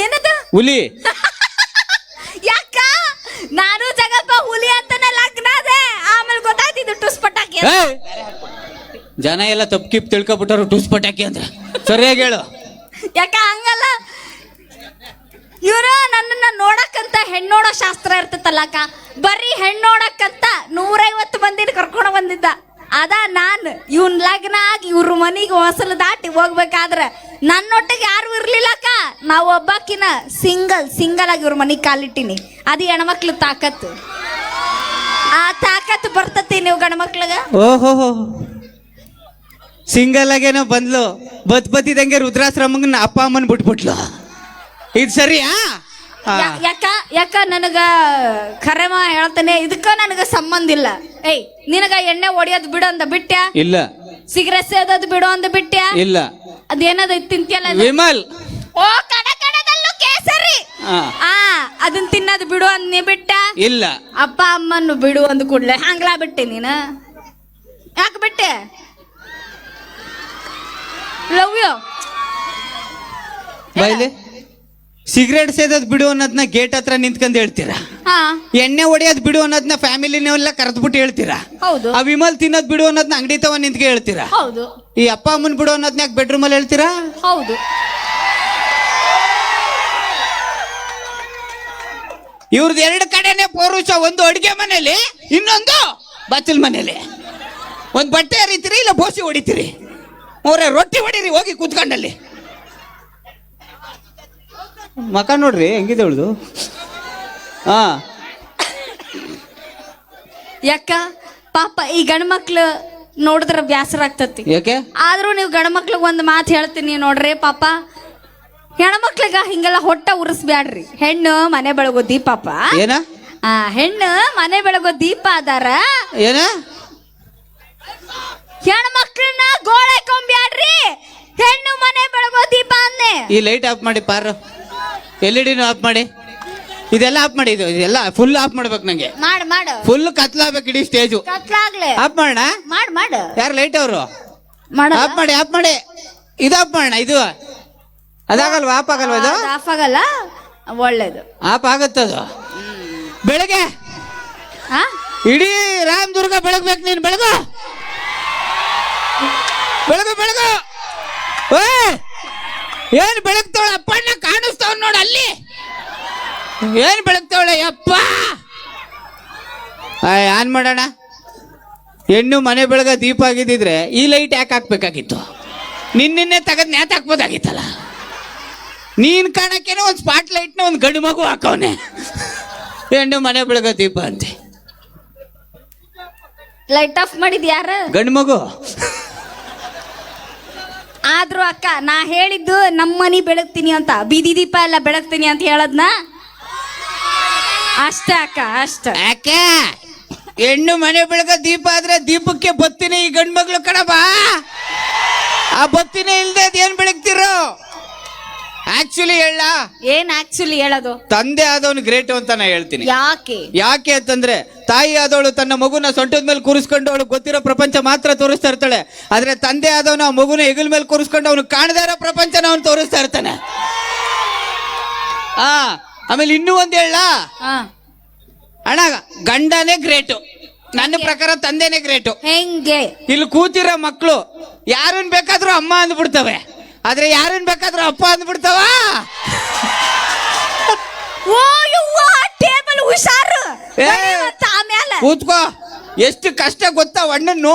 Speaker 1: ಏನದ
Speaker 3: ಹುಲಿ?
Speaker 1: ಯಾಕ? ನಾನು ಜಗಪ್ಪ ಹುಲಿ ಅಂತಾನೆ ಲಗ್ನ ಅದೇ, ಆಮೇಲೆ ಗೊತ್ತಾಯ್ತಿದ್ದು ಟುಸ್ ಪಟಾಕಿ.
Speaker 3: ಜನ ಎಲ್ಲ ತಪ್ಪು ಕಿಪ್ ತಿಳ್ಕೊಬಿಟ್ಟರು ಟುಸ್ ಪಟಾಕಿ ಅಂದ್ರೆ. ಸರಿಯಾಗಿ ಹೇಳು.
Speaker 1: ಯಾಕ ಹಂಗಲ್ಲ, ಇವ್ರ ನನ್ನನ್ನ ನೋಡಕ್ಕಂತ ಹೆಣ್ಣೋಡೋ ಶಾಸ್ತ್ರ ಇರ್ತೈತಲ್ಲಕ್ಕ, ಬರೀ ಹೆಣ್ಣೋಡಕ್ಕಂತ 150 ಮಂದಿನ ಕರ್ಕೊಂಡು ಬಂದಿದ್ದ. ಅದ ನಾನು ಇವನ್ ಲಗ್ನ ಆಗಿ ಇವ್ರ ಮನಿಗೆ ಹೊಸಲು ದಾಟಿ ಹೋಗ್ಬೇಕಾದ್ರೆ ನನ್ನೊಟ್ಟಿಗೆ ಯಾರು ಇರ್ಲಿಲ್ಲಕ್ಕ. ನಾವು ಒಬ್ಬಾಕಿನ ಸಿಂಗಲ್ ಆಗಿ ಇವ್ರ ಮನಿಗೆ ಕಾಲಿಟ್ಟಿನಿ. ಅದು ಹೆಣ್ಮಕ್ಳು ತಾಕತ್ತು. ಆ ತಾಕತ್ತು ಬರ್ತತಿ ನೀವು ಗಂಡ್ಮಕ್ಳಿಗ.
Speaker 3: ಓಹೋ, ಸಿಂಗಲ್ ಆಗೇನೋ ಬಂದ್ಲು, ಬತ್ತಿದಂಗೆ ರುದ್ರಾಶ್ರಮಂಗ ಅಪ್ಪ ಅಮ್ಮನ್ ಬಿಟ್ಬಿಟ್ಲು. ಇದು ಸರಿಯಾ?
Speaker 1: ಯಾಕ ನನಗ ಖರೇಮ ಹೇಳ್ತಾನೆ, ಇದಕ್ಕ ನನಗ ಸಂಬಂಧ ಇಲ್ಲ. ನಿನಗ ಎಣ್ಣೆ ಹೊಡಿಯೋದು ಬಿಡು ಅಂದ ಬಿಟ್ಟ್ಯಾ?
Speaker 3: ಇಲ್ಲ. ಸಿಗರೇಟ್
Speaker 1: ಸೇದೋದು ಬಿಡು ಅಂದ ಬಿಟ್ಟ್ಯಾ?
Speaker 3: ಇಲ್ಲ.
Speaker 1: ಅದೇನದ ತಿಂತಿಯಲ್ಲ
Speaker 3: ವಿಮಲ್?
Speaker 1: ಓ ಕಡಕಡದಲ್ಲೂ ಕೇಸರಿ. ಅದನ್ನ ತಿನ್ನೋದು ಬಿಡು ಅಂದ್ ನೀ ಬಿಟ್ಟ?
Speaker 3: ಇಲ್ಲ.
Speaker 1: ಅಪ್ಪ ಅಮ್ಮನ್ನು ಬಿಡು ಅಂದ್ ಕೂಡ್ಲೆ ಹಂಗ್ಲಾ ಬಿಟ್ಟೆ ನೀನ? ಯಾಕೆ ಬಿಟ್ಟೆ? Love you.
Speaker 3: ಬೈಲಿ, ಸಿಗರೇಟ್ ಸೇದೋದ್ ಬಿಡು ಅನ್ನೋದನ್ನ ಗೇಟ್ ಹತ್ರ ನಿಂತ್ಕೊಂಡ್ ಹೇಳ್ತೀರಾ? ಎಣ್ಣೆ ಹೊಡಿಯೋದ್ ಬಿಡು ಅನ್ನೋದನ್ನ ಫ್ಯಾಮಿಲಿನೆಲ್ಲ ಕರೆದ್ಬಿಟ್ಟು ಹೇಳ್ತೀರಾ?
Speaker 1: ಹೌದು.
Speaker 3: ಆ ವಿಮಲ್ ತಿನ್ನೋದ್ ಬಿಡು ಅನ್ನೋದನ್ನ ಅಂಗಡಿ ತವ ನಿಂತ್ಕೆ ಹೇಳ್ತೀರಾ?
Speaker 1: ಹೌದು.
Speaker 3: ಈ ಅಪ್ಪ ಅಮ್ಮನ್ ಬಿಡು ಅನ್ನೋದನ್ನ ಯಾಕೆ ಬೆಡ್ರೂಮ್ ಅಲ್ಲಿ ಹೇಳ್ತೀರಾ?
Speaker 1: ಹೌದು.
Speaker 3: ಇವ್ರದ್ದು 2 ಕಡೆನೆ ಪೌರುಷ. ಒಂದು ಅಡುಗೆ ಮನೇಲಿ, ಇನ್ನೊಂದು ಬಚ್ಚಲ್ ಮನೇಲಿ. ಒಂದ್ ಬಟ್ಟೆ ಹರಿತೀರಿ, ಇಲ್ಲ ಬೋಸಿ ಹೊಡಿತೀರಿ. ಅವ್ರೆ ರೊಟ್ಟಿ ಹೊಡೀರಿ ಹೋಗಿ ಕೂತ್ಕೊಂಡಲ್ಲಿ. ಮಕ ನೋಡ್ರಿ ಹೆಂಗಿದೆ ಉಳ್ದು.
Speaker 1: ಯಾಕ ಪಾಪ ಈ ಗಂಡ್ಮಕ್ಳು ನೋಡಿದ್ರ ಬ್ಯಾಸರ ಆಗ್ತತಿ.
Speaker 3: ಯಾಕೆ?
Speaker 1: ಆದ್ರೂ ನೀವು ಗಂಡ್ಮಕ್ಳಿಗೆ ಒಂದ್ ಮಾತು ಹೇಳ್ತೀನಿ ನೋಡ್ರಿ, ಪಾಪ ಹೆಣ್ಮಕ್ಳಿಗ ಹಿಂಗೆಲ್ಲ ಹೊಟ್ಟ ಉರಿಸ್ಬ್ಯಾಡ್ರಿ. ಹೆಣ್ಣು ಮನೆ ಬೆಳಗೋದಿ ಪಾಪ.
Speaker 3: ಏನ
Speaker 1: ಹೆಣ್ಣು ಮನೆ ಬೆಳಗೋ ದೀಪ ಅದಾರ,
Speaker 3: ಏನ
Speaker 1: ಹೆಣ್ಣು ಮಕ್ಳನ್ನ ಗೋಳೆ ಕೊಂಬ್ಯಾಡ್ರಿ, ಹೆಣ್ಣು ಮನೆ ಬೆಳಗೋ ದೀಪ ಅನ್ನೆ.
Speaker 3: ಈ ಲೈಟ್ ಆಫ್ ಮಾಡಿ ಪಾರು, LED ಆಫ್ ಮಾಡಿ, ಇದೆಲ್ಲ ಆಫ್ ಮಾಡಿ, ಇದೆಲ್ಲ ಫುಲ್ ಆಫ್ ಮಾಡ್ಬೇಕು ನಂಗೆ.
Speaker 1: ಮಾಡು
Speaker 3: ಫುಲ್ ಕತ್ಲಾಗ್ಬೇಕು ಇಡೀ ಸ್ಟೇಜು.
Speaker 1: ಕತ್ಲಾಗ್ಲೆ
Speaker 3: ಆಫ್ ಮಾಡೋಣ.
Speaker 1: ಮಾಡು
Speaker 3: ಯಾರು ಲೈಟ್ ಅವರು?
Speaker 1: ಮಾಡು
Speaker 3: ಆಫ್ ಮಾಡಿ ಇದು ಆಫ್ ಮಾಡೋಣ. ಇದು ಅದಾಗಲ್ವಾ? ಆಫ್ ಆಗಲ್ವಾ? ಇದು
Speaker 1: ಆಫ್ ಆಗಲ್ಲ, ಒಳ್ಳೇದು.
Speaker 3: ಆಫ್ ಆಗತ್ತದು. ಬೆಳಗ್ಗೆ ಇಡೀ ರಾಮದುರ್ಗ ಬೆಳಗ್ಬೇಕು. ನೀನು ಬೆಳಗು. ಏನ್ ಬೆಳಗ್ತಾವಳ ಅಪ್ಪಣ್ಣ ಕಾಣಿಸ್ತಾವ ನೋಡ ಅಲ್ಲಿ. ಏನ್ ಬೆಳಗ್ತಾವಳೆ ಅಪ್ಪ. ಆನ್ ಮಾಡೋಣ. ಹೆಣ್ಣು ಮನೆ ಬೆಳಗ ದೀಪ ಆಗಿದ್ದಿದ್ರೆ ಈ ಲೈಟ್ ಯಾಕೆ ಹಾಕ್ಬೇಕಾಗಿತ್ತು? ನಿನ್ನೆ ತೆಗೆದ್ ನ್ಯಾತ್ ಹಾಕ್ಬೋದಾಗಿತ್ತಲ್ಲ. ನೀನ್ ಕಾಣಕ್ಕೇನೋ ಒಂದು ಸ್ಪಾಟ್ ಲೈಟ್ನ ಒಂದು ಗಂಡು ಮಗು ಹಾಕವನೆ. ಹೆಣ್ಣು ಮನೆ ಬೆಳಗ ದೀಪ ಅಂತೆ.
Speaker 1: ಲೈಟ್ ಆಫ್ ಮಾಡಿದ್ ಯಾರ?
Speaker 3: ಗಂಡು ಮಗು.
Speaker 1: ಆದ್ರೂ ಅಕ್ಕ, ನಾ ಹೇಳಿದ್ದು ನಮ್ಮ ಮನಿ ಬೆಳಗ್ತೀನಿ ಅಂತ, ಬೀದಿ ದೀಪ ಎಲ್ಲ ಬೆಳಗ್ತೀನಿ ಅಂತ ಹೇಳದ್ನ ಅಷ್ಟೇ ಅಕ್ಕ, ಅಷ್ಟ.
Speaker 3: ಯಾಕೆ ಹೆಣ್ಣು ಮನೆ ಬೆಳಗ ದೀಪ ಆದ್ರೆ ದೀಪಕ್ಕೆ ಬತ್ತಿನೇ ಈ ಗಂಡು ಮಗಳು ಕಣಬಾ. ಆ ಬತ್ತಿನೇ ಇಲ್ದೆ ಏನ್ ಬೆಳಗ್ತಿರೋ? ಆಕ್ಚುಲಿ ಹೇಳ,
Speaker 1: ಏನ್ ಆಕ್ಚುಲಿ ಹೇಳೋದು?
Speaker 3: ತಂದೆ ಆದವನು ಗ್ರೇಟ್ ಅಂತ ನಾ ಹೇಳ್ತೀನಿ.
Speaker 1: ಯಾಕೆ
Speaker 3: ಅಂತಂದ್ರೆ ತಾಯಿ ಆದವಳು ತನ್ನ ಮಗುನ ಸೊಂಟದ ಮೇಲೆ ಕೂರಿಸ್ಕೊಂಡು ಅವಳು ಗೊತ್ತಿರೋ ಪ್ರಪಂಚ ಮಾತ್ರ ತೋರಿಸ್ತಾ ಇರ್ತಾಳೆ. ಆದ್ರೆ ತಂದೆ ಆದವನು ಆ ಮಗುನ ಹೆಗಲ ಮೇಲೆ ಕೂರಿಸ್ಕೊಂಡು ಅವನು ಕಾಣದೇ ಇರೋ ಪ್ರಪಂಚನ ಅವನು ತೋರಿಸ್ತಾ ಇರ್ತಾನೆ. ಆಮೇಲೆ ಇನ್ನೂ ಒಂದ್ ಹೇಳ ಅಣ್ಣ, ಗಂಡನೇ ಗ್ರೇಟು. ನನ್ನ ಪ್ರಕಾರ ತಂದೆನೇ ಗ್ರೇಟು.
Speaker 1: ಹೆಂಗೆ?
Speaker 3: ಇಲ್ಲಿ ಕೂತಿರೋ ಮಕ್ಕಳು ಯಾರನ್ ಬೇಕಾದ್ರೂ ಅಮ್ಮ ಅಂದ್ಬಿಡ್ತವೆ, ಆದ್ರೆ ಯಾರನ್ ಬೇಕಾದ್ರೂ ಅಪ್ಪ ಅಂದ್ಬಿಡ್ತಾವ.
Speaker 1: ಟೇಬಲ್ ಹುಷಾರು, ಆಮೇಲೆ
Speaker 3: ಕೂತ್ಕೋ. ಎಷ್ಟು ಕಷ್ಟ ಗೊತ್ತಾ ಅಣ್ಣನ್ನು.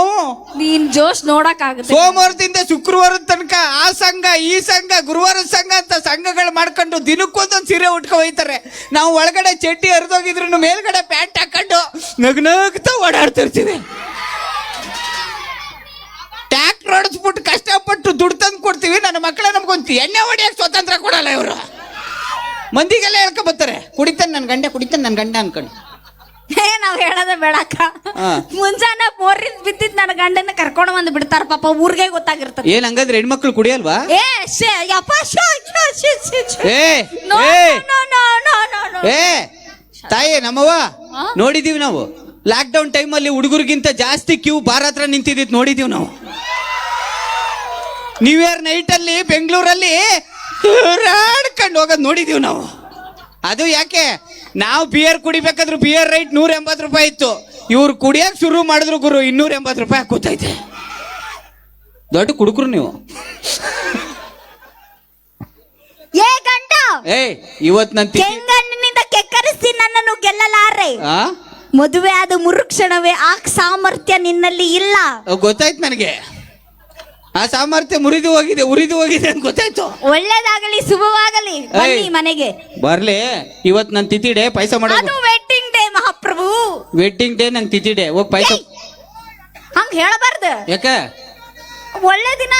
Speaker 1: ನೀನ್ ಜೋಶ್ ನೋಡಕ್ ಆಗುತ್ತೆ.
Speaker 3: ಸೋಮವಾರದಿಂದ ಶುಕ್ರವಾರದ ತನಕ ಆ ಸಂಘ ಈ ಸಂಘ ಗುರುವಾರದ ಸಂಘ ಅಂತ ಸಂಘಗಳು ಮಾಡ್ಕೊಂಡು ದಿನಕ್ಕೊಂದೊಂದು ಸೀರೆ ಉಟ್ಕೊ ಹೋಯ್ತಾರೆ. ನಾವು ಒಳಗಡೆ ಚಡ್ಡಿ ಹರಿದೋಗಿದ್ರು ಮೇಲ್ಗಡೆ ಪ್ಯಾಂಟ್ ಹಾಕೊಂಡು ನಗ್ನಗ್ತಾ ಓಡಾಡ್ತಿರ್ತೀವಿ. ಟ್ಯಾಕ್ಟರ್ ಹೊಡೆಸ್ಬಿಟ್ಟು ಕಷ್ಟಪಟ್ಟು ದುಡ್ಡು ತಂದು ಕೊಡ್ತೀವಿ. ನನ್ನ ಮಕ್ಕಳ ನಮ್ಗೊಂದು ಎಣ್ಣೆ ಹೊಡಿಯಕ್ಕೆ ಸ್ವತಂತ್ರ ಕೊಡಲ್ಲ ಇವರು. ಮಂದಿಗೆಲ್ಲ ಹೇಳ್ಕೊ ಬರ್ತಾರೆ, ಕುಡಿತಾನೆ ನನ್ನ ಗಂಡ ಅನ್ಕೊಂಡು.
Speaker 1: ನಾವ್ ಹೇಳೋದ ಬೇಡಕ್ಕ. ಮುಂಜಾನೆ ಮೋರಿಂದ ಬಿದ್ದಿದ್ ನನ್ನ ಗಂಡನ ಕರ್ಕೊಂಡು ಬಂದು ಬಿಡ್ತಾರ, ಪಾಪ ಊರ್ಗೆ ಗೊತ್ತಾಗಿರ್ತದೆ.
Speaker 3: ಏನ್ ಹಂಗಾದ್ರೆ ಹೆಣ್ಮಕ್ಳು ಕುಡಿಯಲ್ವಾ? ತಾಯಿ ನಮ್ಮವ್ವ ನೋಡಿದೀವಿ ನಾವು. ಲಾಕ್ ಡೌನ್ ಟೈಮ್ ಅಲ್ಲಿ ಹುಡುಗರಿಗಿಂತ ಜಾಸ್ತಿ ಕ್ಯೂ ಬಾರ್ ಹತ್ರ ನಿಂತಿದ್ದಿದ್ ನೋಡಿದೀವಿ ನಾವು. ನ್ಯೂ ಇಯರ್ ನೈಟ್ ಅಲ್ಲಿ ಬೆಂಗಳೂರಲ್ಲಿ ರಾಡ್ಕೊಂಡು ಹೋಗೋದು ನೋಡಿದೀವಿ ನಾವು. ಅದು ಯಾಕೆ? ನಾವು ಬಿಯರ್ ಕುಡಿಬೇಕಾದ್ರೂ ಬಿಯರ್ ರೈಟ್ 180 ರೂಪಾಯಿ ಇತ್ತು. ಇವ್ರು ಕುಡಿಯಕ್ ಶುರು ಮಾಡಿದ್ರು ಗುರು 280 ರೂಪಾಯಿ ಕೂತೈತೆ. ದೊಡ್ಡ ಕುಡುಕರು ನೀವು. ಇವತ್
Speaker 1: ಕೆಂಗಣ್ಣಿನಿಂದ ಕೆಕ್ಕರಿಸಿ ನನ್ನನ್ನು ಗೆಲ್ಲಲಾರೆ. ಮದುವೆ ಆದ ಮುರುಕ್ಷಣವೇ ಆ ಸಾಮರ್ಥ್ಯ ನಿನ್ನಲ್ಲಿ ಇಲ್ಲ.
Speaker 3: ಗೊತ್ತಾಯ್ತು ನನಗೆ. ಆ ಸಾಮರ್ಥ್ಯ ಉರಿದು ಹೋಗಿದೆ ಅಂತ ಗೊತ್ತಾಯ್ತು.
Speaker 1: ಒಳ್ಳೇದಾಗಲಿ, ಶುಭವಾಗಲಿ, ಬನ್ನಿ ಮನೆಗೆ.
Speaker 3: ಬರ್ಲಿ. ಇವತ್ ನನ್ ತಿಥಿ ಡೇ, ಪೈಸಾ ಮಾಡೋದು.
Speaker 1: ಅದು ವೆಡ್ಡಿಂಗ್ ಡೇ ಮಹಾಪ್ರಭು.
Speaker 3: ವೆಡ್ಡಿಂಗ್ ಡೇ ನನ್ ತಿಥಿ ಡೇ. ಹೋಗ್ ಪೈಸಾ.
Speaker 1: ಹಂಗ ಹೇಳಬಾರ್ದು.
Speaker 3: ಯಾಕೆ?
Speaker 1: ಒಳ್ಳೆ ದಿನ.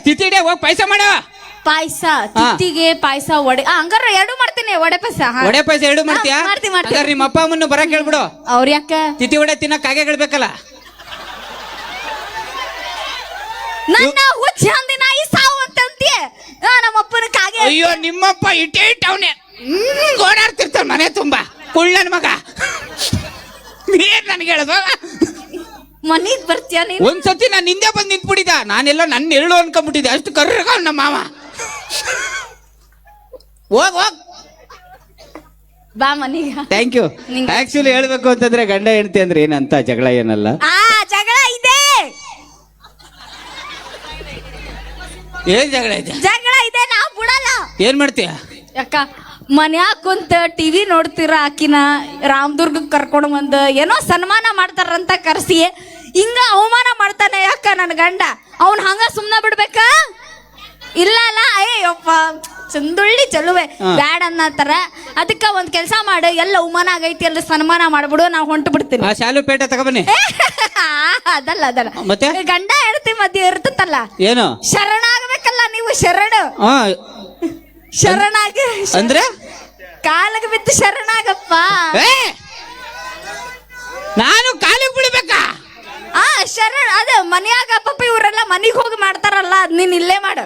Speaker 3: ತಿಥಿ ಡೇ ಹೋಗ್ ಪೈಸಾ ಮಾಡ.
Speaker 1: ಪಾಯಸ, ತಿಥಿಗೆ ಪಾಯಸ, ವಡೆ. ಹಂಗಾರ ಎರಡು ಮಾಡ್ತೀನಿ. ವಡೆ ಪಾಯಸ,
Speaker 3: ವಡೆ ಪಾಯಸ ಎರಡು ಮಾಡ್ತೀಯಾ? ನಿಮ್ಮ ಅಪ್ಪ ಅಮ್ಮನ್ನು ಬರಕ್ ಹೇಳ್ಬಿಡು.
Speaker 1: ಅವ್ರ ಯಾಕ?
Speaker 3: ತಿಥಿ ವಡೆ ತಿನ್ನಕ್ ಕಾಗೆಗಳ್ಬೇಕಲ್ಲ.
Speaker 1: ನನ್ನ ಹುಚ್ಚ ಹಂದಿನ ಈ ಸಾವು ಅಂತ ಅಂತೀಯ. ನಮ್ಮಪ್ಪನ ಕಾಗೆ.
Speaker 3: ಅಯ್ಯೋ ನಿಮ್ಮಪ್ಪ ಇಟ್ಟೇ ಅವನೇ ಓಡಾಡ್ತಿರ್ತಾರ ಮನೆ ತುಂಬಾ ಕುಳ್ಳನ್ ಮಗ. ಏನ್ ನನ್ಗೆ ಹೇಳೋದು?
Speaker 1: ಮನೀಗ್ ಬರ್ತೀಯ ನೀನು?
Speaker 3: ಒಂದ್ಸತಿ ನಾನು ಹಿಂದೆ ಬಂದು ನಿಂತ್ಬಿಟ್ಟಿದ್ದ. ನಾನೆಲ್ಲ ನನ್ನ ಎಳ್ಳು ಅನ್ಕೊಂಡ್ಬಿಟ್ಟಿದ್ದೆ. ಅಷ್ಟು ಕರ್ರಗ ನಮ್ಮ ಮಾವ. ಹೋಗ್
Speaker 1: ಬಾ ಮನೀಗ.
Speaker 3: Thank you. ಆಕ್ಚುಲಿ ಹೇಳ್ಬೇಕು ಅಂತಂದ್ರೆ ಗಂಡ ಹೆಂಡತಿ ಅಂದ್ರೆ ಏನಂತ ಜಗಳ ಏನಲ್ಲ.
Speaker 1: ಜಗಳ ಇದೆ.
Speaker 3: ಏನ್ ಜಗಳ ಇದೆ?
Speaker 1: ಜಗಳ ಇದೆ, ನಾವು ಬಿಡಲ್ಲ.
Speaker 3: ಏನ್ ಮಾಡ್ತೀಯ?
Speaker 1: ಯಾಕ ಮನ್ಯಾಗ ಕುಂತ ಟಿವಿ ನೋಡ್ತೀರ. ಆಕಿನ ರಾಮದುರ್ಗ ಕರ್ಕೊಂಡು ಬಂದು ಏನೋ ಸನ್ಮಾನ ಮಾಡ್ತಾರಂತ ಕರ್ಸಿ ಹಿಂಗ ಅವಮಾನ ಮಾಡ್ತಾನೆ. ಯಾಕ ನನ್ನ ಗಂಡ ಅವ್ನ ಹಂಗ ಸುಮ್ನ ಬಿಡ್ಬೇಕ? ಇಲ್ಲ ಅಲ್ಲ. ಅಯ್ಯಪ್ಪ ಚಂದುಳ್ಳಿ ಚಲುವೆ ಬ್ಯಾಡ್ ಅನ್ನತ್ತಾರ. ಅದಕ್ಕ ಒಂದ್ ಕೆಲ್ಸ ಮಾಡು, ಎಲ್ಲ ಅವಮಾನ ಆಗೈತಿ, ಎಲ್ಲ ಸನ್ಮಾನ ಮಾಡ್ಬಿಡು, ನಾವು ಹೊಂಟು ಬಿಡ್ತೀನಿ.
Speaker 3: ಶಾಲು ಪೇಟೆ ತಗೊಬನ್ನಿ.
Speaker 1: ಅದಲ್ಲ
Speaker 3: ಮತ್ತೆ
Speaker 1: ಗಂಡ ಹೇಳ್ತಿ ಮಧ್ಯೆ ಇರ್ತಲ್ಲ.
Speaker 3: ಏನು?
Speaker 1: ಶರಣಾಗಬೇಕಲ್ಲ ನೀವು. ಶರಣಾಗ
Speaker 3: ಅಂದ್ರೆ
Speaker 1: ಕಾಲಕ್ಕೆ ಬಿದ್ದು ಶರಣಾಗಪ್ಪ. ಮನ್ಯಾಗ ಪಾಪ ಇವರೆಲ್ಲ ಮನಿಗ್ ಹೋಗಿ ಮಾಡ್ತಾರಲ್ಲ ಅದ್ ನೀನ್ ಇಲ್ಲೇ ಮಾಡು.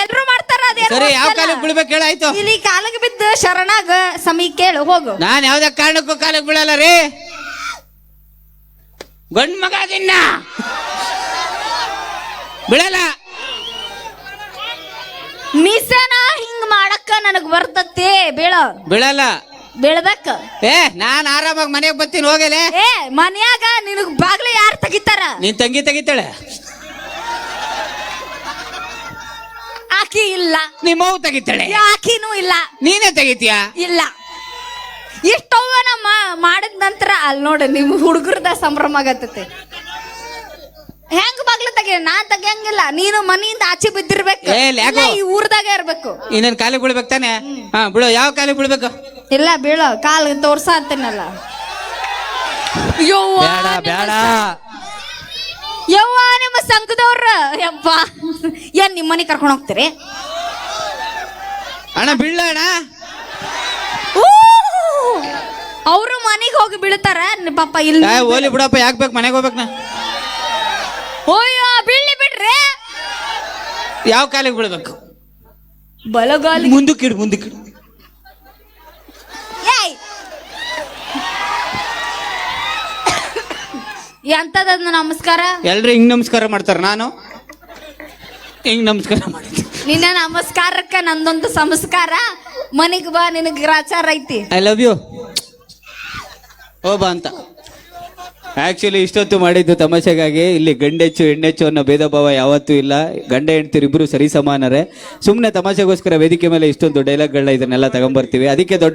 Speaker 1: ಎಲ್ರು ಮಾಡ್ತಾರ
Speaker 3: ಸರಿ, ಯಾವ ಕಾಲಕ್ಕೆ ಬೀಳ್ಬೇಕು ಹೇಳ ಆಯ್ತು.
Speaker 1: ಇಲ್ಲಿ ಕಾಲಿಗೆ ಬಿದ್ದು ಶರಣಾಗ ಸಮಿ ಕೇಳು ಹೋಗು.
Speaker 3: ನಾನ್ ಯಾವ್ದೇ ಕಾರಣಕ್ಕೂ ಕಾಲಕ್ಕೆ ಬೀಳಲ್ಲ ರೀ. ಗಂಡ್ ಮಗ ದಿನ ಬೀಳಲ್ಲ.
Speaker 1: ಮೀಸನ ಹಿಂಗ್ ಮಾಡಕ್ಕ ನನಗ್ ಬರ್ತತಿ.
Speaker 3: ಬೀಳಲ್ಲ.
Speaker 1: ಬೀಳ್ಬೇಕ.
Speaker 3: ನಾನ್ ಆರಾಮಾಗಿ ಮನೆಗೆ ಬರ್ತೀನಿ ಹೋಗಲೆ.
Speaker 1: ಮನ್ಯಾಗ ನಿನಗ್ ಬಾಗ್ಲ ಯಾರು ತೆಗಿತಾರ?
Speaker 3: ನಿನ್ ತಂಗಿ ತೆಗಿತಾಳೆ.
Speaker 1: ಆಕಿ ಇಲ್ಲ.
Speaker 3: ನಿಮ್ಮವ್ ತೆಗಿತಾಳೆ.
Speaker 1: ಆಕಿನೂ ಇಲ್ಲ.
Speaker 3: ನೀನೇ ತೆಗಿತೀಯ?
Speaker 1: ಇಲ್ಲ. ಇಷ್ಟವನ ಮಾಡಿದ ನಂತರ ಅಲ್ಲಿ ನೋಡಿ ನಿಮ್ ಹುಡುಗರದ ಸಂಭ್ರಮ ಆಗತ್ತತೆ. ಹೆಂಗ್ ಬಾಗ್ಲ ತೆಗಿ? ನಾನ್ ತೆಗಿಯಂಗಿಲ್ಲ. ನೀನು ಮನೆಯಿಂದ ಆಚೆ ಬಿದ್ದಿರ್ಬೇಕು. ಈ ಊರ್ದಾಗ ಇರ್ಬೇಕು.
Speaker 3: ಇನ್ನೇನ್ ಕಾಲಿಗೆ ಬೀಳ್ಬೇಕು ತಾನೆ? ಹಾ ಬಿಡು. ಯಾವ ಕಾಲಿಗೆ ಬೀಳ್ಬೇಕು?
Speaker 1: ಇಲ್ಲ ಬೀಳೋ ಕಾಲ್ ತೋರ್ಸ ಅಂತೇನಲ್ಲ.
Speaker 2: ಬೇಡ ಬೇಡ.
Speaker 1: ಯವ್ವ ನಿಮ್ಮ ಸಂಘದವ್ರ ಯಪ್ಪ ಏನ್ ನಿಮ್ಮ ಮನೆ ಕರ್ಕೊಂಡು ಹೋಗ್ತೀರಿ?
Speaker 3: ಅಣ್ಣ ಬೀಳ ಅಣ್ಣ.
Speaker 1: ಅವರು ಮನೆಗೆ ಹೋಗಿ ಬೀಳ್ತಾರ ಪಾಪ. ಇಲ್ಲಿ
Speaker 3: ಹೋಲಿ ಬಿಡಪ್ಪ, ಯಾಕೆ ಬೇಕು ಮನೆಗೆ ಹೋಗ್ಬೇಕು ನಾ?
Speaker 1: ಓಯ್ಯೋ ಬೀಳಿ ಬಿಡ್ರಿ.
Speaker 3: ಯಾವ ಕಾಲಿಗೆ ಬೀಳ್ಬೇಕು?
Speaker 1: ಬಲಗಾಲಿ.
Speaker 3: ಮುಂದಕ್ಕಿಡು ಮುಂದಕ್ಕಿಡು.
Speaker 1: ಎಂತದ ನಮಸ್ಕಾರ?
Speaker 3: ಎಲ್ರು ಹಿಂಗ್ ನಮಸ್ಕಾರ ಮಾಡ್ತಾರ, ನಾನು ಹಿಂಗ್ ನಮಸ್ಕಾರ ಮಾಡಿದ್ದೆ.
Speaker 1: ನಿನ್ನ ನಮಸ್ಕಾರಕ್ಕ ನಂದೊಂದು ಸಂಸ್ಕಾರ. ಮನಿಗ್ ಬಾ, ನಿನಗ್ ಗ್ರಾಚಾರ ಐತಿ.
Speaker 3: ಐ ಲವ್ ಯು ಬಾ ಅಂತ. ಆಕ್ಚುಲಿ ಇಷ್ಟೊತ್ತು ಮಾಡಿದ್ದು ತಮಾಷೆಗಾಗಿ. ಇಲ್ಲಿ ಗಂಡೆಚ್ಚು ಹೆಣ್ಣೆಚ್ಚು ಅನ್ನೋ ಭೇದ ಭಾವ ಯಾವತ್ತೂ ಇಲ್ಲ. ಗಂಡ ಹೆಂಡ್ತಿರು ಇಬ್ರು ಸರಿ ಸಮಾನರೇ. ಸುಮ್ಮನೆ ತಮಾಷೆಗೋಸ್ಕರ ವೇದಿಕೆ ಮೇಲೆ ಇಷ್ಟೊಂದು ಡೈಲಾಗ್ಗಳನ್ನ ಇದನ್ನೆಲ್ಲ ತಗೊಂಡ್ಬರ್ತೀವಿ. ಅದಕ್ಕೆ ದೊಡ್ಡ